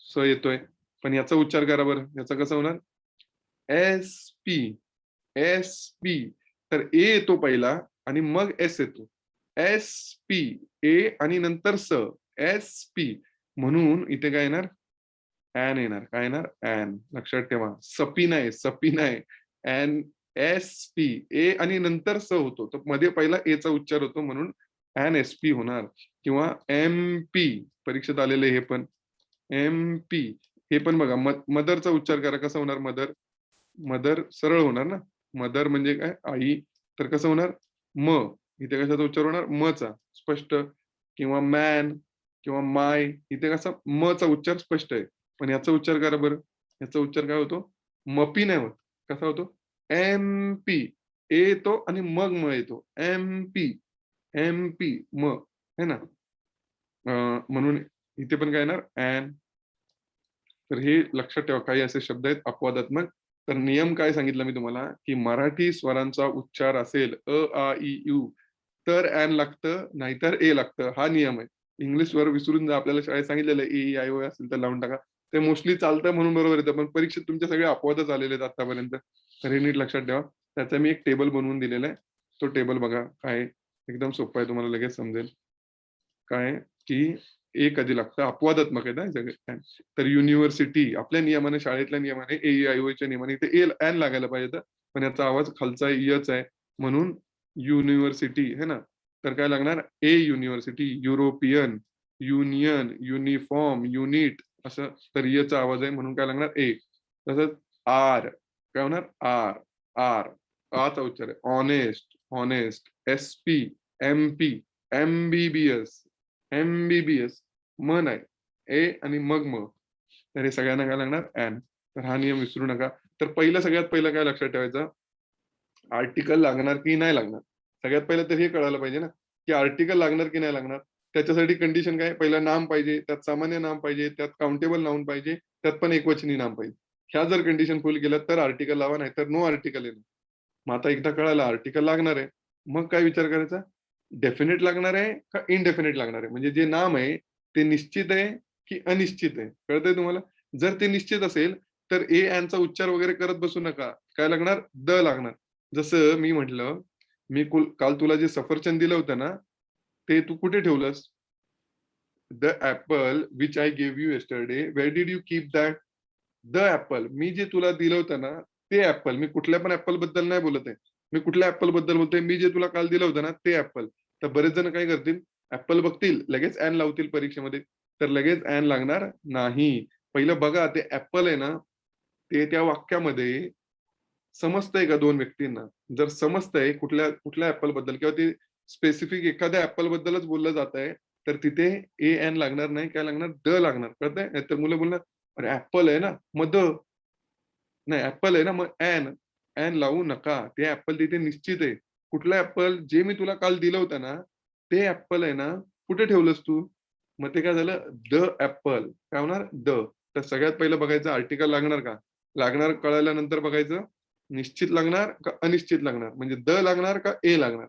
स येतोय. पण याचा उच्चार करा बरं. याचा कसा होणार? SP, SP. तर ए येतो पहिला आणि मग एस येतो. SP, ए आणि नंतर स. SP. म्हणून इथे काय येणार? ॲन येणार. काय येणार? ॲन. लक्षात ठेवा. सपी नाही, सपी नाही. And, SP. ए आणि नंतर स होतो. तर मध्ये पहिला एचा उच्चार होतो म्हणून SP होणार किंवा MP परीक्षेत आलेलं हे पण. MP हे पण बघा मदरचा उच्चार करा. कसा होणार मदर? मदर सरळ होणार ना. मदर म्हणजे काय? आई. तर कसं होणार? म. इथे कशाचा उच्चार होणार? मचा स्पष्ट किंवा मॅन किंवा माय. इथे कसा मचा उच्चार स्पष्ट आहे. पण याचा उच्चार करा बरं. याचा उच्चार काय होतो? मपी नाही होत. कसा होतो? MP. ए येतो आणि मग म येतो. MP, MP म. है ना? म्हणून इथे पण काय येणार? ॲन. तर हे लक्षात ठेवा काही असे शब्द आहेत अपवादात्मक. तर नियम काय सांगितला मी तुम्हाला, की मराठी स्वरांचा उच्चार असेल आ, इ, उ तर ॲन लागतं, नाहीतर ए लागतं. हा नियम आहे. इंग्लिश स्वर विसरून जा. आपल्याला शाळेत सांगितलेलं आहे ई, आय, ओ असेल तर लावून टाका. ते मोस्टली चालतं म्हणून बरोबर येतं. पण परीक्षेत तुमच्या सगळे अपवादच आलेले आहेत आत्तापर्यंत. तर हे नीट लक्षात ठेवा. त्याचा मी एक टेबल बनवून दिलेला आहे. तो टेबल बघा काय आहे. एकदम सोप्पा आहे. तुम्हाला लगेच समजेल. काय की ए कधी लागतं? अपवादात्मक आहेत हां हे सगळे. तर युनिव्हर्सिटी आपल्या नियमाने, शाळेतल्या नियमाने ए-ई-आय-ओ-च्या नियमाने इथे ॲन लागायला पाहिजे होतं. पण याचा आवाज खालचा यच आहे. म्हणून युनिव्हर्सिटी है ना? तर काय लागणार? A university, European, union, uniform, unit असं तर यचा आवाज आहे म्हणून काय लागणार? ए. तसंच आर काय होणार? आर, आर. आचा उच्चार आहे. Honest, honest, SP, MP, MBBS, MBBS. म नाही. ए आणि मग म. तर हे सगळ्यांना काय लागणार? ॲन. तर हा नियम विसरू नका. तर पहिलं सगळ्यात पहिलं काय लक्षात ठेवायचं? आर्टिकल लागणार की नाही लागणार. सगळ्यात पहिलं तर हे कळायला पाहिजे ना, की आर्टिकल लागणार की नाही लागणार. त्याच्यासाठी कंडिशन काय? पहिलं नाम पाहिजे, त्यात सामान्य नाम पाहिजे, त्यात काउंटेबल नाउन पाहिजे, त्यात पण एकवचनी नाम पाहिजे. ह्या जर कंडिशन फुल केल्या तर आर्टिकल लावा, नाहीतर नो आर्टिकल येणार. मग आता एकदा कळालं आर्टिकल लागणार आहे. मग काय विचार करायचा? डेफिनेट लागणार आहे का इनडेफिनेट लागणार आहे? म्हणजे जे नाम आहे ते निश्चित आहे की अनिश्चित आहे? कळतंय तुम्हाला? जर ते निश्चित असेल तर ए एनचा उच्चार वगैरे करत बसू नका. काय लागणार? द लागणार. जसं मी म्हटलं, मी काल तुला जे सफरचंद दिलं होतं ना, ते तू कुठे ठेवलंस? The apple which I give you yesterday, where did you keep that? The apple. मी जे तुला दिलं होतं ना, ते ॲपल. मी कुठल्या पण ॲपलबद्दल नाही बोलत आहे. मी कुठल्या ॲपलबद्दल बोलतोय? मी जे तुला काल दिलं होतं ना, ते ॲपल. तर बरेच जण काय करतील? ॲपल बघतील, लगेच ॲन लावतील परीक्षेमध्ये. तर लगेच ॲन लागणार नाही. पहिलं बघा ते ॲपल आहे ना, ते त्या वाक्यामध्ये समजतंय का 2 व्यक्तींना? जर समजतंय कुठल्या कुठल्या ॲपलबद्दल किंवा ते स्पेसिफिक एखाद्या ॲपलबद्दलच बोललं जातंय, तर तिथे ए-एन लागणार नाही. काय लागणार? द लागणार. कळतंय? नाहीतर मुलं बोलणार, "अरे ॲपल आहे ना, मग द." नाही ॲपल आहे ना, मग ॲन. ॲन लावू नका. ते ॲपल तिथे निश्चित आहे. कुठलं ॲपल? जे मी तुला काल दिलं होतं ना, ते ॲपल आहे ना, कुठे ठेवलंस तू? मग ते काय झालं? The Apple. काय होणार? द. तर सगळ्यात पहिलं बघायचं आर्टिकल लागणार का? लागणार कळाल्यानंतर बघायचं, निश्चित लागणार का अनिश्चित लागणार? म्हणजे द लागणार का ए लागणार?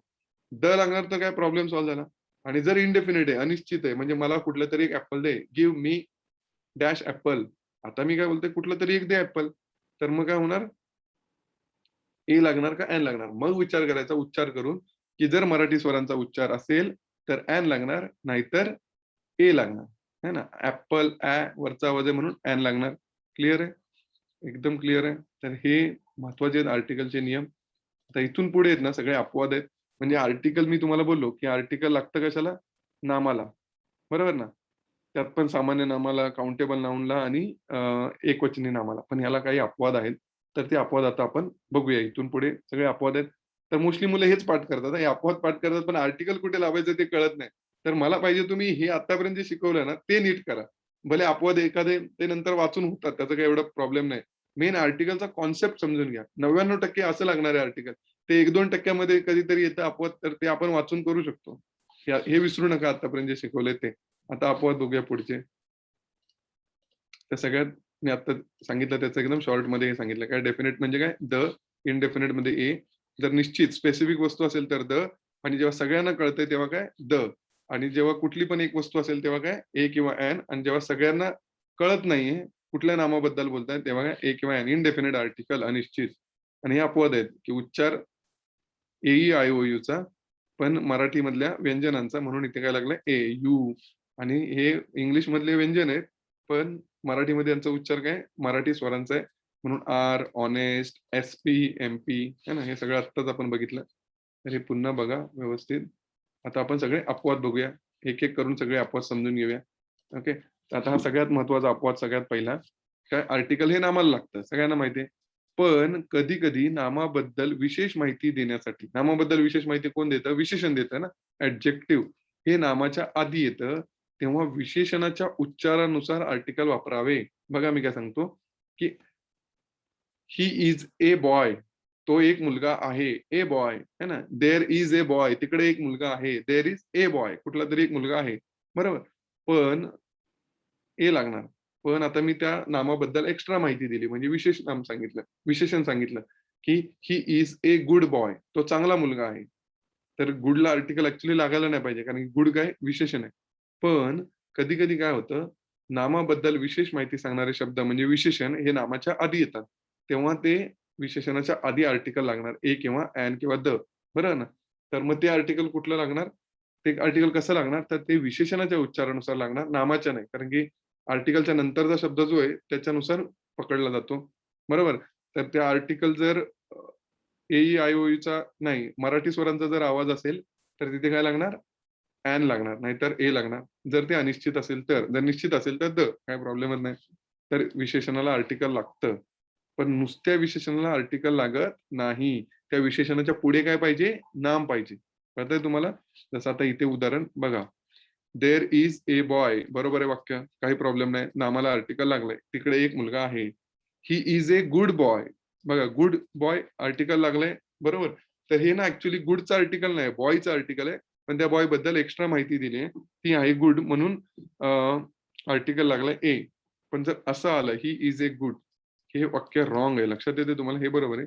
द लागणार तर काय प्रॉब्लेम सॉल्व्ह झाला. आणि जर इनडेफिनिट आहे, अनिश्चित आहे, म्हणजे मला कुठलंतरी एक ॲपल दे. Give me dash apple. आता मी काय बोलतोय, कुठलंतरी एक दे ॲपल. तर मग काय होणार? ए लागणार का एन लागणार? मग विचार करायचा उच्चार करून, की जर मराठी स्वरांचा उच्चार असेल, तर एन लागणार, नाहीतर ए लागणार. है ना? ॲपल, वरचा आवाज आहे म्हणून एन लागणार. क्लिअर आहे? एकदम क्लिअर आहे. तर हे महत्त्वाचे आहेत आर्टिकलचे नियम. आता इथून पुढे आहेत ना सगळे अपवाद आहेत. म्हणजे आर्टिकल मी तुम्हाला बोललो, की आर्टिकल लागतं कशाला? नामाला. बरोबर ना? त्यात पण सामान्य नामाला, काउंटेबल नाउनला आणि एकवचनी नामाला. पण ह्याला काही अपवाद आहेत. तर ते अपवाद आता आपण बघूया. इथून पुढे सगळे अपवाद आहेत. तर मोस्टली मुलं हेच पाठ करतात. हे अपवाद पाठ करतात, पण आर्टिकल कुठे लावायचं ते कळत नाही. तर मला पाहिजे तुम्ही हे आत्तापर्यंत जे शिकवलंय ना, ते नीट करा. भले अपवाद एखादे ते नंतर वाचून होतात. त्याचा काही एवढा प्रॉब्लेम नाही. मेन आर्टिकलचा कन्सेप्ट समजून घ्या. 99% असं लागणार आहे आर्टिकल. ते 1-2% मध्ये कधीतरी येतं अपवाद, तर ते आपण वाचून करू शकतो. हे विसरू नका आत्तापर्यंत जे शिकवलंय ते. आता अपवाद बघूया पुढचे. तर सगळ्यात मी आता सांगितलं त्याचं एकदम शॉर्टमध्ये हे सांगितलं. काय डेफिनेट म्हणजे काय? द, इनडेफिनिटमध्ये ए. जर निश्चित स्पेसिफिक वस्तू असेल तर द आणि जेव्हा सगळ्यांना कळतंय तेव्हा काय? द आणि जेव्हा कुठली पण एक वस्तू असेल तेव्हा काय? ए किंवा एन आणि जेव्हा सगळ्यांना कळत नाहीये, कुठल्या नामाबद्दल बोलताय तेव्हा काय? ए किंवा एन. इनडेफिनिट आर्टिकल अनिश्चित आणि हे अपवाद आहेत, की उच्चार ए-ई-आय-ओ-यूचा, पण मराठीमधल्या व्यंजनांचा म्हणून इथे काय लागलंय? ए, यू आणि हे इंग्लिशमधले व्यंजन आहेत, पण मराठीमध्ये यांचा उच्चार काय? मराठी स्वरांचा आहे. म्हणून आर, ऑनेस्ट, एस-पी, एम-पी है ना? हे सगळं आत्ताच आपण बघितलं. तर हे पुन्हा बघा व्यवस्थित. आता आपण सगळे अपवाद बघूया. एक-एक करून सगळे अपवाद समजून घेऊया. ओके. तर आता हा सगळ्यात महत्त्वाचा अपवाद सगळ्यात पहिला. काय आर्टिकल हे नामाला लागतं. सगळ्यांना माहिती आहे. पण कधी-कधी नामाबद्दल विशेष माहिती देण्यासाठी नामाबद्दल विशेष माहिती कोण देतं? विशेषण देतं ना. ॲडजेक्टिव्ह हे नामाच्या आधी येतं. तेव्हा विशेषणाच्या उच्चारानुसार आर्टिकल वापरावे. बघा मी काय सांगतो, की ही इज ए बॉय. तो एक मुलगा आहे. ए बॉय है ना. There is a boy. तिकडे एक मुलगा आहे. There is a boy. कुठलातरी एक मुलगा आहे. बरोबर. पण ए लागणार. पण आता मी त्या नामाबद्दल एक्स्ट्रा माहिती दिली म्हणजे विशेष नाम सांगितलं, विशेषण सांगितलं, की he is a good boy. तो चांगला मुलगा आहे. तर गुडला आर्टिकल ॲक्चुअली लागायला नाही पाहिजे कारण गुड काय विशेषण आहे. पण कधी-कधी काय होतं, नामाबद्दल विशेष माहिती सांगणारे शब्द म्हणजे विशेषण हे नामाच्या आधी येतात. तेव्हा ते विशेषणाच्या आधी आर्टिकल लागणार. ए किंवा एन किंवा द. बरोबर ना? तर मग ते आर्टिकल कुठलं लागणार? ते आर्टिकल कसं लागणार? तर ते विशेषणाच्या उच्चारानुसार लागणार, नामाच्या नाही. कारण की आर्टिकलच्या नंतरचा शब्द जो आहे त्याच्यानुसार पकडला जातो. बरोबर? तर ते आर्टिकल जर ए-ई-आय-ओ-यूचा नाही, मराठी स्वरांचा जर आवाज असेल, तर तिथे काय लागणार? एन लागणार, नाहीतर ए लागणार. जर ते अनिश्चित असेल तर. जर निश्चित असेल तर द. काही प्रॉब्लेमच नाही. तर विशेषणाला आर्टिकल लागतं. पण नुसत्या विशेषणाला आर्टिकल लागत नाही. त्या विशेषणाच्या पुढे काय पाहिजे? नाम पाहिजे. कळतंय तुम्हाला? जसं आता इथे उदाहरण बघा. There is a boy. बरोबर आहे वाक्य. काही प्रॉब्लेम नाही. नामाला आर्टिकल लागलंय. तिकडे एक मुलगा आहे. He is a good boy. बघा गुड बॉय आर्टिकल लागलंय. बरोबर. तर हे ना ऍक्च्युली गुडचं आर्टिकल नाही, बॉयचं आर्टिकल आहे. पण त्या बॉय बद्दल एक्स्ट्रा माहिती दिली आहे. ती आहे गुड म्हणून आर्टिकल लागलाय ए. पण जर असं आलं, ही इज ए गुड, हे वाक्य रॉंग आहे. लक्षात येते तुम्हाला? हे बरोबर आहे.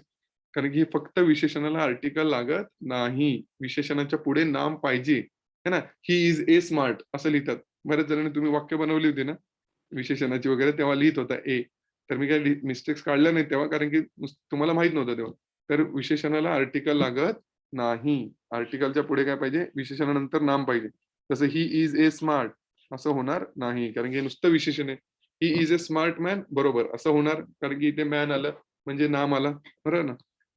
कारण की हे फक्त विशेषणाला आर्टिकल लागत नाही. विशेषणाच्या पुढे नाम पाहिजे. है ना? ही इज ए स्मार्ट असं लिहितात. बऱ्याच जणांनी तुम्ही वाक्य बनवली होती ना, विशेषणाची वगैरे तेव्हा लिहित होता ए. तर मी काही मिस्टेक्स काढल्या नाहीत तेव्हा कारण की तुम्हाला माहित नव्हतं तेव्हा. तर विशेषणाला आर्टिकल लागत नाही. आर्टिकलच्या पुढे काय पाहिजे? विशेषणानंतर नाम पाहिजे. जसं ही इज ए स्मार्ट असं होणार नाही. कारण की हे नुसतं विशेषण आहे. He is a smart man बरोबर असं होणार कारण की इथे मॅन आलं म्हणजे नाम आलं. बरोबर ना?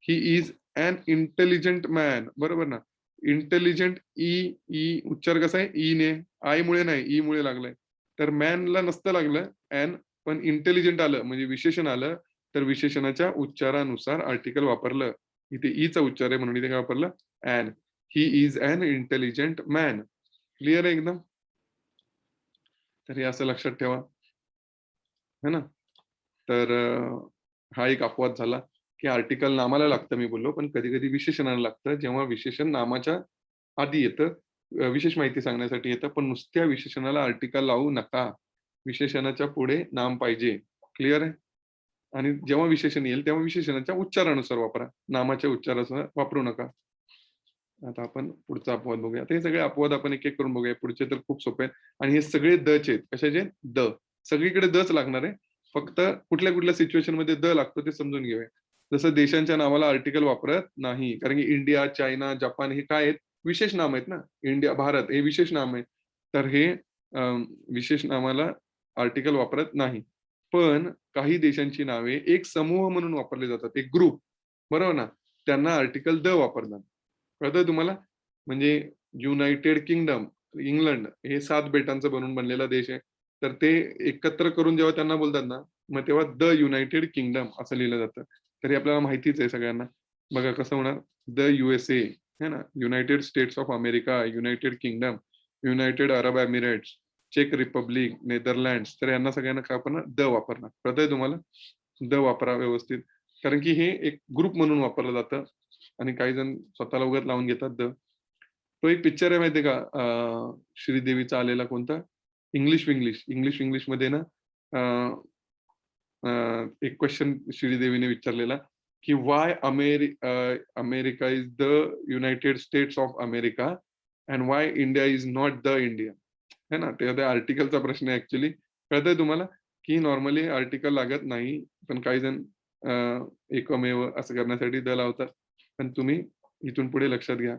He is an intelligent man बरोबर ना? इंटेलिजंट ई उच्चार कसा आहे? ई ने आय मुळे नाही, ई मुळे लागलाय. तर मॅनला नसतं लागलं ॲन पण इंटेलिजंट आलं म्हणजे विशेषण आलं, तर विशेषणाच्या उच्चारानुसार आर्टिकल वापरलं. इथे ईचा उच्चार आहे म्हणून इथे काय वापरलं? An. He is an intelligent man. Clear आहे एकदम? तर हे असं लक्षात ठेवा. है ना? तर हा एक अपवाद झाला, की आर्टिकल नामाला लागतं मी बोललो, पण कधी-कधी विशेषणाला लागतं. जेव्हा विशेषण नामाच्या आधी येतं, विशेष माहिती सांगण्यासाठी येतं, पण नुसत्या विशेषणाला आर्टिकल लावू नका. विशेषणाच्या पुढे नाम पाहिजे. क्लिअर आहे? आणि जेव्हा विशेषण येईल, तेव्हा विशेषणाच्या उच्चारानुसार वापरा. नामाच्या उच्चारानुसार वापरू नका. आता आपण पुढचा अपवाद बघूया. आता हे सगळे अपवाद आपण एक-एक करून बघूया. पुढचे तर खूप सोपे आहेत आणि हे सगळे दचे आहेत. कशाचे आहेत? द. सगळीकडे दच लागणार आहे. फक्त कुठल्या-कुठल्या सिच्युएशनमध्ये द लागतो ते समजून घेऊया. जसं देशांच्या नावाला आर्टिकल वापरत नाही. कारण की इंडिया, चायना, जपान हे काय आहेत? विशेष नाम आहेत ना. इंडिया, भारत हे विशेष नाम आहे. तर हे अ, विशेष नामाला आर्टिकल वापरत नाही. पण काही देशांची नावे एक समूह म्हणून वापरले जातात. एक ग्रुप. बरोबर ना? त्यांना आर्टिकल द वापरतात. कळतंय तुम्हाला? म्हणजे युनायटेड किंगडम, इंग्लंड हे 7 बेटांचं बनून बनलेला देश आहे. तर ते एकत्र करून जेव्हा त्यांना बोलतात ना, मग तेव्हा द युनायटेड किंगडम असं लिहिलं जातं. तर हे आपल्याला माहितीच आहे सगळ्यांना. बघा कसं होणार? द USA है ना? United States of America, United Kingdom, United Arab Emirates, चेक रिपब्लिक, नेदरलँड्स तर यांना सगळ्यांना काय वापरणार? द वापरणार. कळतंय तुम्हाला? द वापरा व्यवस्थित. कारण की हे एक ग्रुप म्हणून वापरलं जातं आणि काही जण स्वतःला उगाच लावून घेतात द. तो एक पिक्चर आहे माहिती आहे का? श्रीदेवीचा आलेला कोणता? इंग्लिश-विंग्लिश. इंग्लिश-विंग्लिशमध्ये ना अ, अ, एक क्वेशन श्रीदेवीने विचारलेला, की why America is the United States of America and why India is not the India. है ना? तेव्हा त्या आर्टिकलचा प्रश्न आहे ॲक्चुअली. कळतंय तुम्हाला? की नॉर्मली आर्टिकल लागत नाही. पण काही जण अ, एकमेव असं करण्यासाठी द लावतात. पण तुम्ही इथून पुढे लक्षात घ्या.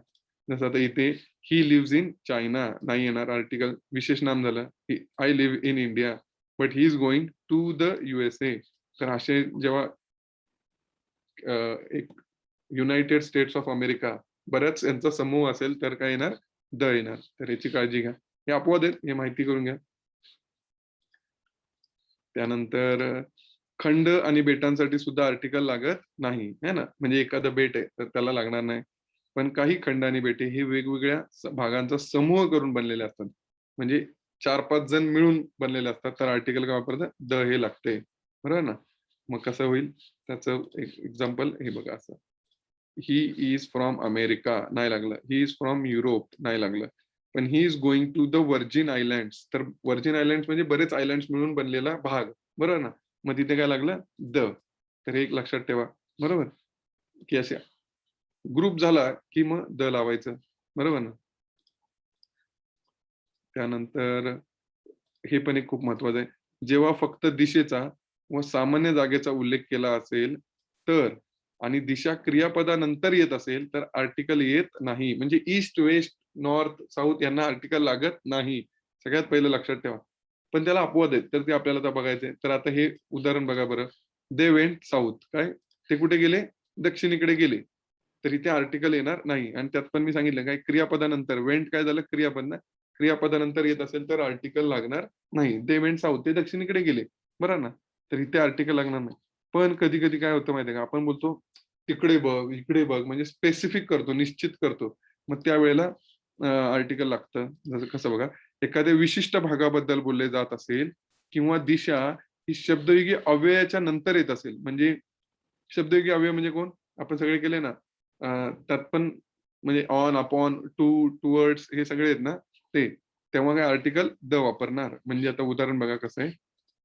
जसं आता इथे ही लिव्हज इन चायना नाही येणार आर्टिकल विशेष नाम झालं. I live in India, but he is going to the USA. तर असे जेव्हा एक युनायटेड स्टेट्स ऑफ अमेरिका बऱ्याच यांचा समूह असेल तर काय येणार? द येणार. तर याची काळजी घ्या. हे अपवाद आहेत, हे माहिती करून घ्या. त्यानंतर खंड आणि बेटांसाठी सुद्धा आर्टिकल लागत नाही, है ना? म्हणजे एखादं बेट आहे, तर त्याला लागणार नाही. पण काही खंड आणि बेटे हे वेगवेगळ्या भागांचा समूह करून बनलेले असतात. म्हणजे 4-5 जण मिळून बनलेले असतात, तर आर्टिकल काय वापरतात? द हे लागते. बरोबर ना? मग कसं होईल? त्याचं एक एक्झाम्पल हे बघा असं. ही इज फ्रॉम अमेरिका नाही लागलं. ही इज फ्रॉम युरोप नाही लागलं. पण he is going to the Virgin Islands. तर व्हर्जिन आयलँड्स म्हणजे बरेच आयलँड्स मिळून बनलेला भाग. बरोबर ना? मग तिथे काय लागलं? द. तर हे एक लक्षात ठेवा. बरोबर? की असे ग्रुप झाला, की मग द लावायचं. बरोबर ना? त्यानंतर हे पण एक खूप महत्वाचं आहे. जेव्हा फक्त दिशेचा व सामान्य जागेचा उल्लेख केला असेल, तर आणि दिशा क्रियापदानंतर येत असेल, तर आर्टिकल येत नाही. म्हणजे ईस्ट, वेस्ट, नॉर्थ, साउथ यांना आर्टिकल लागत नाही. सगळ्यात पहिलं लक्षात ठेवा. पण त्याला अपवाद आहेत, तर ते आपल्याला आता बघायचे तर आता हे उदाहरण बघा बरं. They went south. काय? ते कुठे गेले? दक्षिणेकडे गेले. तर इथे आर्टिकल येणार नाही आणि त्यात पण मी सांगितलं काय क्रियापदानंतर वेंट काय झालं? क्रियापद ना. क्रियापदानंतर येत असेल तर आर्टिकल लागणार नाही. दे वेंट साउथ ते दक्षिणेकडे गेले. बरं ना? तर इथे आर्टिकल लागणार नाही. पण कधी-कधी काय होतं माहिती आहे का? आपण बोलतो, "तिकडे बघ, इकडे बघ." म्हणजे स्पेसिफिक करतो, निश्चित करतो. मग त्यावेळेला आर्टिकल लागतं. जसं कसं बघा, एखाद्या विशिष्ट भागाबद्दल बोलले जात असेल किंवा दिशा ही शब्दयोगी अव्ययाच्या नंतर येत असेल. म्हणजे शब्दयोगी अव्यय म्हणजे कोण? आपण सगळे केले ना. त्यात पण म्हणजे ऑन, अपॉन, टू, टुवर्ड्स हे सगळे आहेत ना ते. तेव्हा काय आर्टिकल द वापरणार. म्हणजे आता उदाहरण बघा कसं आहे.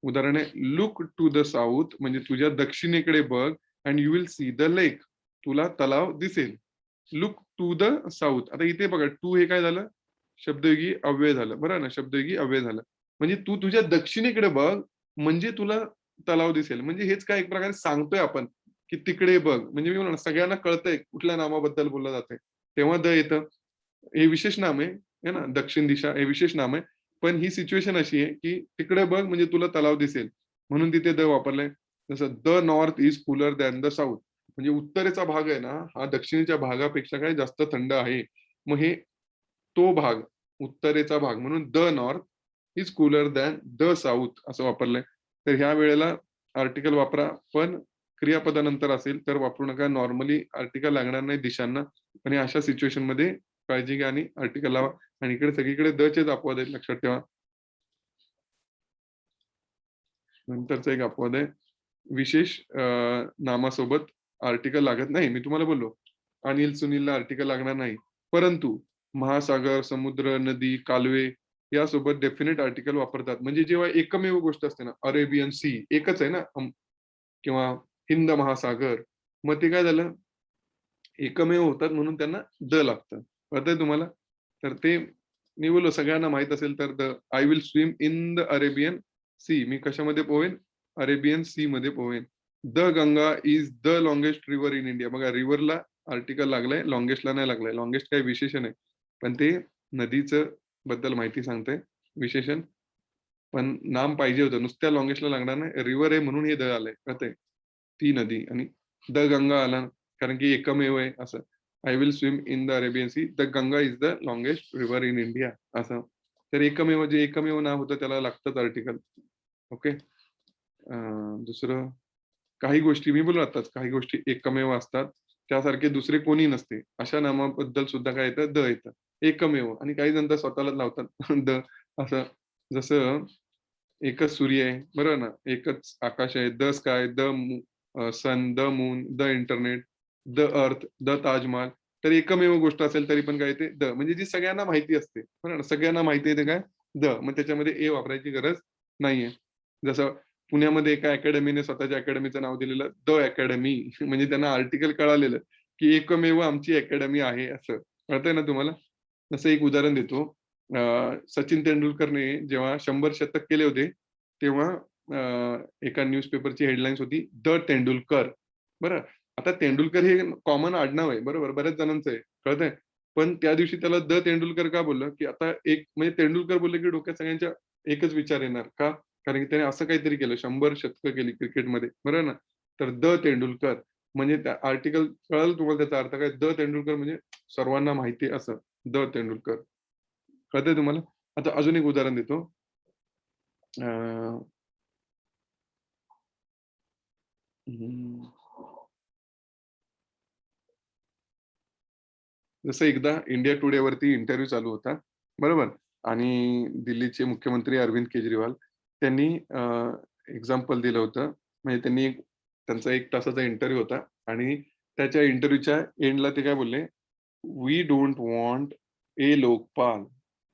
उदाहरण आहे लुक टू द साउथ म्हणजे तुझ्या दक्षिणेकडे बघ and you will see the lake. तुला तलाव दिसेल. Look to the south. आता इथे बघा टू हे काय झालं? शब्दयोगी अव्यय झालं. बरोबर ना? शब्दयोगी अव्यय झालं. म्हणजे तू तुझ्या दक्षिणेकडे बघ म्हणजे तुला तलाव दिसेल. म्हणजे हेच काय एक प्रकारे सांगतोय आपण, की तिकडे बघ. म्हणजे मी म्हणलं सगळ्यांना कळतंय कुठल्या नामाबद्दल बोललं जातंय. तेव्हा द येतं. हे विशेष नाम आहे, है ना? दक्षिण दिशा हे विशेष नाम आहे. पण ही सिच्युएशन अशी आहे, की तिकडे बघ म्हणजे तुला तलाव दिसेल. म्हणून तिथे द वापरलंय. जसं the north is cooler than the south. म्हणजे उत्तरेचा भाग आहे ना, हा दक्षिणेच्या भागापेक्षा काही जास्त थंड आहे. मग हे तो भाग, उत्तरेचा भाग म्हणून the north is cooler than the south असं वापरलंय. तर ह्या वेळेला आर्टिकल वापरा, पण क्रियापदानंतर असेल तर वापरू नका. नॉर्मली आर्टिकल लागणार नाही दिशांना. आणि अशा सिच्युएशनमध्ये काळजी घ्या आणि आर्टिकल लावा. आणि इकडे सगळीकडे दचेच अपवाद आहेत लक्षात ठेवा. नंतरचा एक अपवाद आहे. विशेष नामासोबत आर्टिकल लागत नाही. मी तुम्हाला बोललो, अनिल, सुनीलला आर्टिकल लागणार नाही. परंतु महासागर, समुद्र, नदी, कालवे यासोबत डेफिनेट आर्टिकल वापरतात. म्हणजे जेव्हा एकमेव गोष्ट असते ना, अरेबियन सी एकच आहे ना किंवा हिंद महासागर. मग ते काय झालं, एकमेव होतात म्हणून त्यांना द लागतं. कळतंय तुम्हाला? तर ते मी बोललो सगळ्यांना माहीत असेल तर the I will swim in the Arabian sea. मी कशामध्ये पोहेन? अरेबियन सीमध्ये पोहेन. The Ganga is the longest river in India. बघा रिव्हरला आर्टिकल लागलंय, लाँगेस्टला नाही लागलंय. लाँगेस्ट काही विशेषण आहे. पण ते नदीचं बद्दल माहिती सांगतंय विशेषण. पण नाम पाहिजे होतं. नुसत्या लाँगेस्टला लागणार नाही. रिव्हर आहे म्हणून हे द आलंय. कळतंय? ती नदी आणि द गंगा आला कारण की एकमेव आहे असं. I will swim in the Arabian sea. The Ganga is the longest river in India असं. तर एकमेव जे एकमेव नाव होतं त्याला लागतंच आर्टिकल. ओके. दुसरं काही गोष्टी मी बोललो आताच, काही गोष्टी एकमेव असतात. त्यासारखे दुसरे कोणी नसते. अशा नामाबद्दल सुद्धा काय येतं? द येतं. एकमेव आणि काही जण तर स्वतःलाच लावतात द असं. जसं एकच सूर्य आहे, बरोबर ना? एकच आकाश आहे. The sky, sun, the moon, the internet, the earth, the Taj Mahal. तर एकमेव गोष्ट असेल तरी पण काय येते? द. म्हणजे जी सगळ्यांना माहिती असते. बरोबर ना? सगळ्यांना माहिती आहे ते काय? द. मग त्याच्यामध्ये ए वापरायची गरज नाहीये. जसं पुण्यामध्ये एका अकॅडमीने स्वतःच्या अकॅडमीचं नाव दिलेलं द अकॅडमी. म्हणजे त्यांना आर्टिकल कळालेलं, की एकमेव आमची अकॅडमी आहे असं. कळतंय ना तुम्हाला? तसं एक उदाहरण देतो. सचिन तेंडुलकरने जेव्हा 100 शतक केले होते, तेव्हा एका न्यूजपेपरची हेडलाईन्स होती, द तेंडुलकर. बरं. आता तेंडुलकर हे कॉमन आडनाव आहे, बरोबर. बऱ्याच जणांचं आहे, कळतंय. पण त्या दिवशी त्याला द तेंडुलकर का बोललं, की आता एक म्हणजे तेंडुलकर बोलले, की डोक्यात सगळ्यांच्या एकच विचार येणार. का? कारण की त्याने असं काहीतरी केलं, 100 शतकं केली क्रिकेटमध्ये, बरोबर ना. तर द तेंडुलकर म्हणजे त्या आर्टिकल कळालं तुम्हाला त्याचा अर्थ काय? द तेंडुलकर म्हणजे सर्वांना माहिती आहे असं, द तेंडुलकर. कळतंय तुम्हाला? आता अजून एक उदाहरण देतो. अ, हं, जसं एकदा इंडिया टुडेवरती इंटरव्ह्यू चालू होता, बरोबर? आणि दिल्लीचे मुख्यमंत्री अरविंद केजरीवाल त्यांनी एक्झाम्पल दिलं होतं. म्हणजे त्यांनी त्यांचा 1 तासाचा इंटरव्ह्यू होता आणि त्याच्या इंटरव्ह्यूच्या एंडला ते काय बोलले, "we don't want a Lokpal."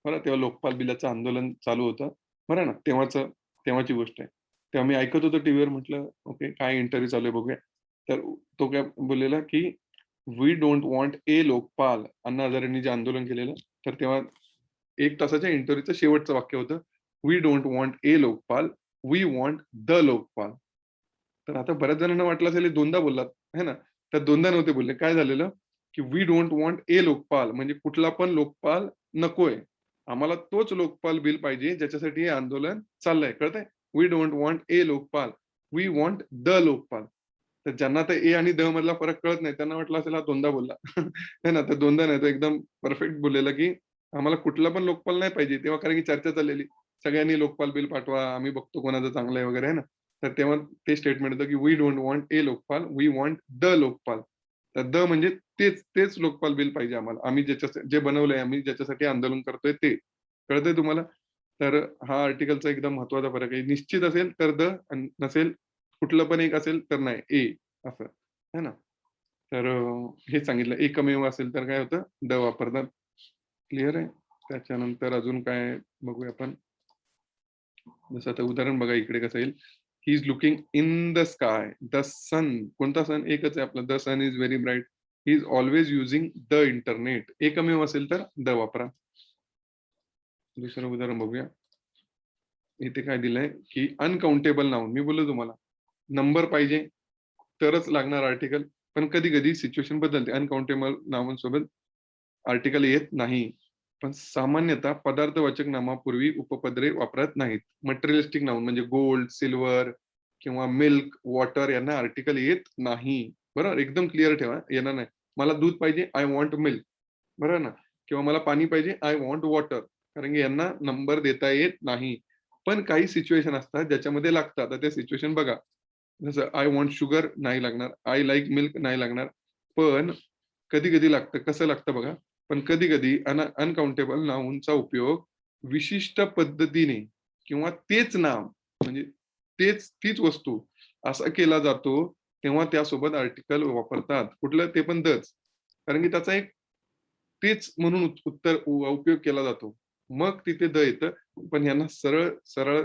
बरं, तेव्हा लोकपाल बिलाचं आंदोलन चालू होतं. बरं ना, तेव्हाची गोष्ट आहे. तेव्हा मी ऐकत होतो टीव्हीवर म्हटलं, "ओके, काय इंटरव्ह्यू चालू आहे बघूया." तर तो काय बोललेला, की "we don't want a Lokpal." Anna हजारेंनी जे आंदोलन केलेलं, तर तेव्हा 1 तासाच्या इंटरव्ह्यूचं शेवटचं वाक्य होतं, "we don't want a Lokpal, we want the Lokpal." तर आता बऱ्याच जणांना वाटलं असेल हे दोनदा बोललात, है ना? तर दोनदा नव्हते बोलले. काय झालेलं, की "we don't want a Lokpal." म्हणजे कुठला पण लोकपाल नकोय. आम्हाला तोच लोकपाल बिल पाहिजे ज्याच्यासाठी हे आंदोलन चाललंय. कळतंय? "We don't want a Lokpal, we want the Lokpal." तर ज्यांना आता ए आणि द मधला फरक कळत नाही, त्यांना वाटलं असेल हा दोनदा बोलला. है ना? तर दोनदा नाही, तो एकदम परफेक्ट बोललेला, की आम्हाला कुठला पण लोकपाल नाही पाहिजे. तेव्हा कारण की चर्चा चाललेली. सगळ्यांनी लोकपाल बिल पाठवा, आम्ही बघतो कोणाचं चांगलं आहे वगैरे आहे ना. तर तेव्हा ते स्टेटमेंट होतं, की "we don't want a Lokpal, we want the Lokpal." तर द म्हणजे तेच लोकपाल बिल पाहिजे आम्हाला. आम्ही जे बनवलंय, आम्ही ज्याच्यासाठी आंदोलन करतोय ते. कळतंय तुम्हाला? तर हा आर्टिकलचा एकदम महत्त्वाचा फरक आहे. निश्चित असेल तर द आणि नसेल कुठलं पण एक असेल तर नाही ए असं. है ना? तर हे सांगितलं. एकमेव असेल तर काय होतं, द वापरतात. क्लिअर आहे? त्याच्यानंतर अजून काय बघूया आपण. जसं आता उदाहरण बघा इकडे कसं येईल. He is looking in the sky. The sun, कोणता सन? एकच आहे आपला. The sun is very bright. He is always using the internet. एकमेव असेल तर द वापरा. दुसरं उदाहरण बघूया. इथे काय दिलंय की अनकाउंटेबल नाउन. मी बोललो तुम्हाला नंबर पाहिजे तरच लागणार आर्टिकल, पण कधी कधी सिच्युएशन बदलते. अनकाउंटेबल नाउन सोबत आर्टिकल येत नाही. पण सामान्यतः पदार्थवाचक नामापूर्वी उपपदरे वापरत नाहीत. मटेरियलिस्टिक नाउन म्हणजे गोल्ड, सिल्वर किंवा मिल्क, वॉटर यांना आर्टिकल येत नाही. बरोबर, एकदम क्लिअर ठेवा, येणार नाही. मला दूध पाहिजे, आय वॉन्ट मिल्क. बरोबर ना? किंवा मला पाणी पाहिजे, आय वॉन्ट वॉटर. कारण की यांना नंबर देता येत नाही. पण काही सिच्युएशन असतात ज्याच्यामध्ये लागतात. आता ते सिच्युएशन बघा. जसं आय वॉन्ट शुगर नाही लागणार, आय लाईक मिल्क नाही लागणार. पण कधी-कधी लागतं. कसं लागतं बघा. पण कधी-कधी अनकाउंटेबल नाउनचा उपयोग विशिष्ट पद्धतीने किंवा तेच नाव म्हणजे तीच वस्तू असा केला जातो, तेव्हा त्यासोबत आर्टिकल वापरतात. कुठलं? ते पण दच. कारण की त्याचा एक तेच म्हणून उपयोग केला जातो. मग तिथे द येतं. पण यांना सरळ सरळ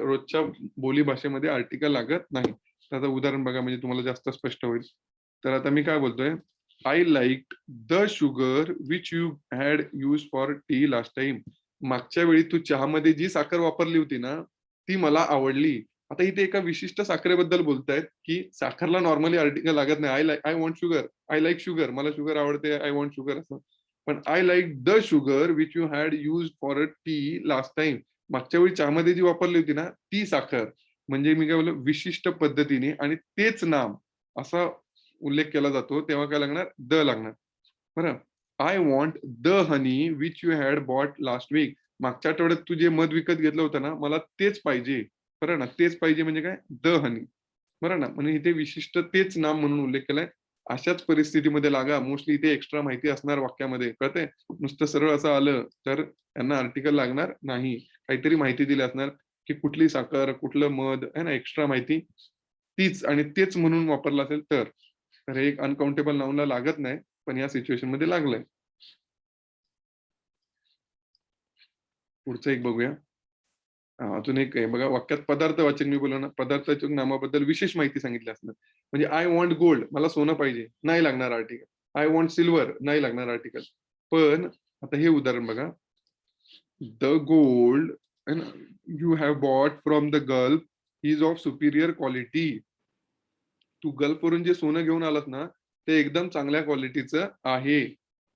रोजच्या बोली भाषेमध्ये आर्टिकल लागत नाही. त्याचं उदाहरण बघा म्हणजे तुम्हाला जास्त स्पष्ट होईल. तर आता मी काय बोलतोय, I liked the sugar which you had used for T last time. मागच्या वेळी तू चहामध्ये जी साखर वापरली होती ना, ती मला आवडली. आता इथे एका विशिष्ट साखरेबद्दल बोलतायत, की साखरला नॉर्मली आर्टिकल लागत नाही. I want sugar, I like sugar. मला शुगर आवडते, आय वॉन्ट शुगर असं. पण I like the sugar which you had used for a T last time. मागच्या वेळी चहामध्ये जी वापरली होती ना, ती साखर. म्हणजे मी काय बोललो, विशिष्ट पद्धतीने आणि तेच नाम असा उल्लेख केला जातो, तेव्हा काय लागणार? द लागणार. बरं. I want the honey which you had bought last week. मागच्या आठवड्यात तू जे मध विकत घेतलं होतं ना, मला तेच पाहिजे. बरं ना? तेच पाहिजे म्हणजे काय? The honey. बरं ना? म्हणजे इथे विशिष्ट तेच नाम म्हणून उल्लेख केलाय. अशाच परिस्थितीमध्ये लागा. मोस्टली इथे एक्स्ट्रा माहिती असणार वाक्यामध्ये. कळतंय? नुसतं सरळ असं आलं, तर त्यांना आर्टिकल लागणार नाही. काहीतरी माहिती दिली असणार, की कुठली साखर, कुठलं मध, आहे ना? एक्स्ट्रा माहिती तीच आणि तेच म्हणून वापरलं असेल तर. तर हे एक अनकाउंटेबल नाउनला लागत नाही, पण या सिच्युएशनमध्ये लागलंय. पुढचं एक बघूया. अजून एक आहे बघा, वाक्यात पदार्थवाचक मी बोललो ना, पदार्थवाचक नामाबद्दल विशेष माहिती सांगितली असणार. म्हणजे आय वॉन्ट गोल्ड, मला सोनं पाहिजे, नाही लागणार आर्टिकल. आय वॉन्ट सिल्वर, नाही लागणार आर्टिकल. पण आता हे उदाहरण बघा. The gold you have bought from the gulf is of superior quality. तू गल्फवरून जे सोनं घेऊन आलास ना, ते एकदम चांगल्या क्वालिटीचं आहे.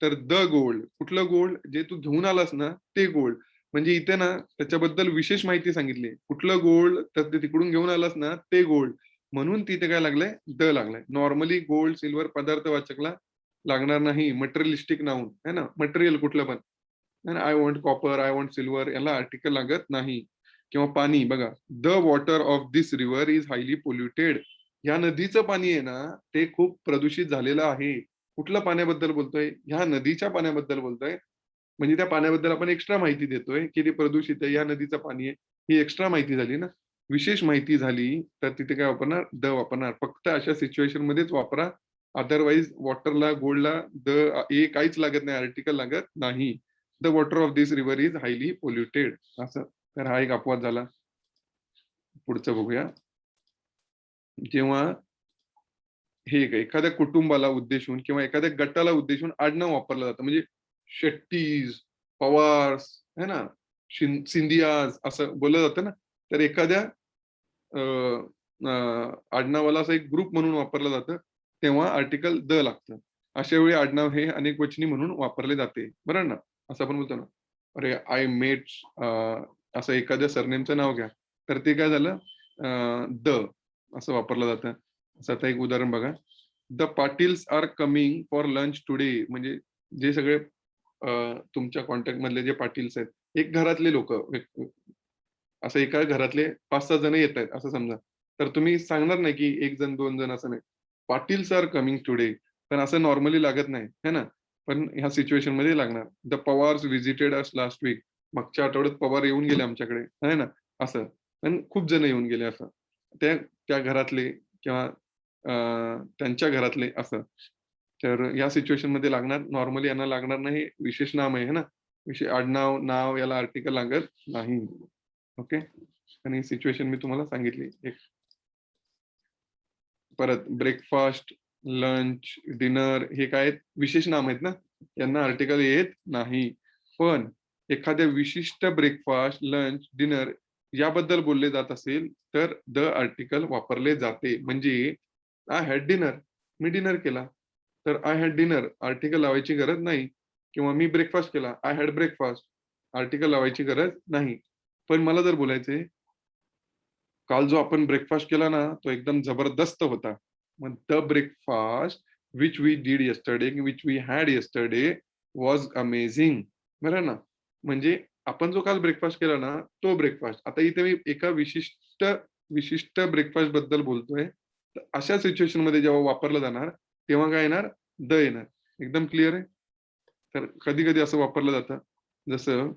तर द गोल्ड, कुठलं गोल्ड? जे तू घेऊन आलास ना, ते गोल्ड. म्हणजे इथे ना त्याच्याबद्दल विशेष माहिती सांगितली. कुठलं गोल्ड? तर ते तिकडून घेऊन आलास ना, ते गोल्ड. म्हणून तिथे काय लागलंय? द लागलंय. नॉर्मली गोल्ड, सिल्वर पदार्थवाचकला लागणार नाही. मटेरियलिस्टिक नाउन आहे ना, मटेरियल कुठलं पण. I want copper, I want silver याला आर्टिकल लागत नाही. किंवा पाणी बघा. The water of this river is highly polluted. या नदीचं पाणी आहे ना, ते खूप प्रदूषित झालेलं आहे. कुठल्या पाण्याबद्दल बोलतोय? ह्या नदीच्या पाण्याबद्दल बोलतोय. म्हणजे त्या पाण्याबद्दल आपण एक्स्ट्रा माहिती देतोय, की ते प्रदूषित आहे, या नदीचं पाणी आहे. ही एक्स्ट्रा माहिती झाली ना. विशेष माहिती झाली, तर तिथे काय वापरणार? द वापरणार. फक्त अशा सिच्युएशन मध्येच वापरा. अदरवाईज वॉटरला, गोल्डला ए काहीच लागत नाही, आर्टिकल लागत नाही. The water of this river is highly polluted असं. तर हा एक अपवाद झाला. पुढचं बघूया. जेव्हा हे एखाद्या कुटुंबाला उद्देशून किंवा एखाद्या गटाला उद्देशून आडनाव वापरलं जातं. म्हणजे शेट्टीज, पवार्स, है ना, सिंधियाज असं बोललं जातं ना. तर एखाद्या अ, अ, आडनावाला असं एक ग्रुप म्हणून वापरलं जातं, तेव्हा आर्टिकल द लागतं. अशा वेळी आडनाव हे अनेकवचनी म्हणून वापरले जाते. बरोबर ना? असं आपण बोलतो ना, "अरे, आय मेट" असं एखाद्या सरनेमचं नाव घ्या. तर ते काय झालं? द असं वापरलं जातं. असं आता एक उदाहरण बघा. The Patils are coming for lunch today. म्हणजे जे सगळे तुमच्या कॉन्टॅक्ट मधले जे पाटील्स आहेत, एक घरातले लोकं, असं एका घरातले 5-6 जण येतायत असं समजा. तर तुम्ही सांगणार नाही, की 1 जण, 2 जण असं नाही. पाटील्स आर कमिंग टुडे. पण असं नॉर्मली लागत नाही, है ना? पण ह्या सिच्युएशनमध्ये लागणार. The Pawars visited us last week. मागच्या आठवड्यात पवार येऊन गेले आमच्याकडे, आहे ना? असं. पण खूप जण येऊन गेले असं. त्या त्या घरातले किंवा त्यांच्या घरातले असं. तर या सिच्युएशन मध्ये लागणार, नॉर्मली यांना लागणार नाही, विशेष नाम आहे ना, आडनाव नाव याला आर्टिकल लागत नाही. ओके, आणि सिच्युएशन मी तुम्हाला सांगितली. एक परत ब्रेकफास्ट, लंच, डिनर हे काय विशेष नाम आहेत ना, यांना आर्टिकल येत नाही. पण एखाद्या विशिष्ट ब्रेकफास्ट, लंच, डिनर याबद्दल बोलले जात असेल तर द आर्टिकल वापरले जाते. म्हणजे I had dinner, me dinner केला, तर आय हॅड डिनर आर्टिकल लावायची गरज नाही. किंवा मी ब्रेकफास्ट केला, आय हॅड ब्रेकफास्ट आर्टिकल लावायची गरज नाही. पण मला जर बोलायचंय काल जो आपण ब्रेकफास्ट केला ना, तो एकदम जबरदस्त होता. मग the breakfast which we did yesterday, which we had yesterday was amazing. बरं ना? म्हणजे आपण जो काल ब्रेकफास्ट केला ना, तो ब्रेकफास्ट. आता इथे मी एका विशिष्ट विशिष्ट ब्रेकफास्ट बद्दल बोलतोय. तर अशा सिच्युएशनमध्ये जेव्हा वापरलं जाणार, तेव्हा काय येणार? द येणार. एकदम क्लिअर आहे? तर कधी-कधी असं वापरलं जातं. जसं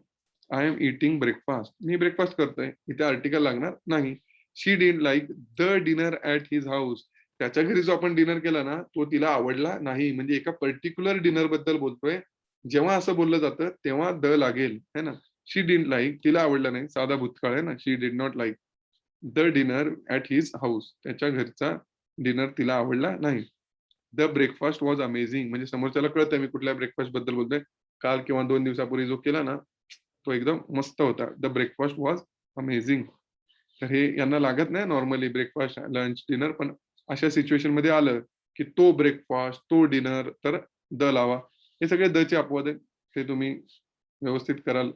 आय एम ईटिंग ब्रेकफास्ट. मी ब्रेकफास्ट करतोय. इथे आर्टिकल लागणार नाही. She didn't like the dinner at his house. त्याच्या घरी जो आपण डिनर केला ना, तो तिला आवडला नाही. म्हणजे एका पर्टिक्युलर डिनर बद्दल बोलतोय. जेव्हा असं बोललं जातं, तेव्हा द लागेल, है ना? शी डिडंट लाइक, तिला आवडलं नाही. साधा भूतकाळ आहे ना. She did not like the dinner at his house. त्याच्या घरचा डिनर तिला आवडला नाही. The breakfast was amazing. म्हणजे समोरच्याला कळतंय मी कुठल्या ब्रेकफास्ट बद्दल बोलतोय. काल किंवा 2 दिवसापूर्वी जो केला ना, तो एकदम मस्त होता. The breakfast was amazing. तर हे यांना लागत नाही नॉर्मली ब्रेकफास्ट, लंच, डिनर. पण अशा सिच्युएशनमध्ये आलं, की तो ब्रेकफास्ट, तो डिनर, तर द लावा. हे सगळे दचे अपवाद आहेत. ते तुम्ही व्यवस्थित कराल.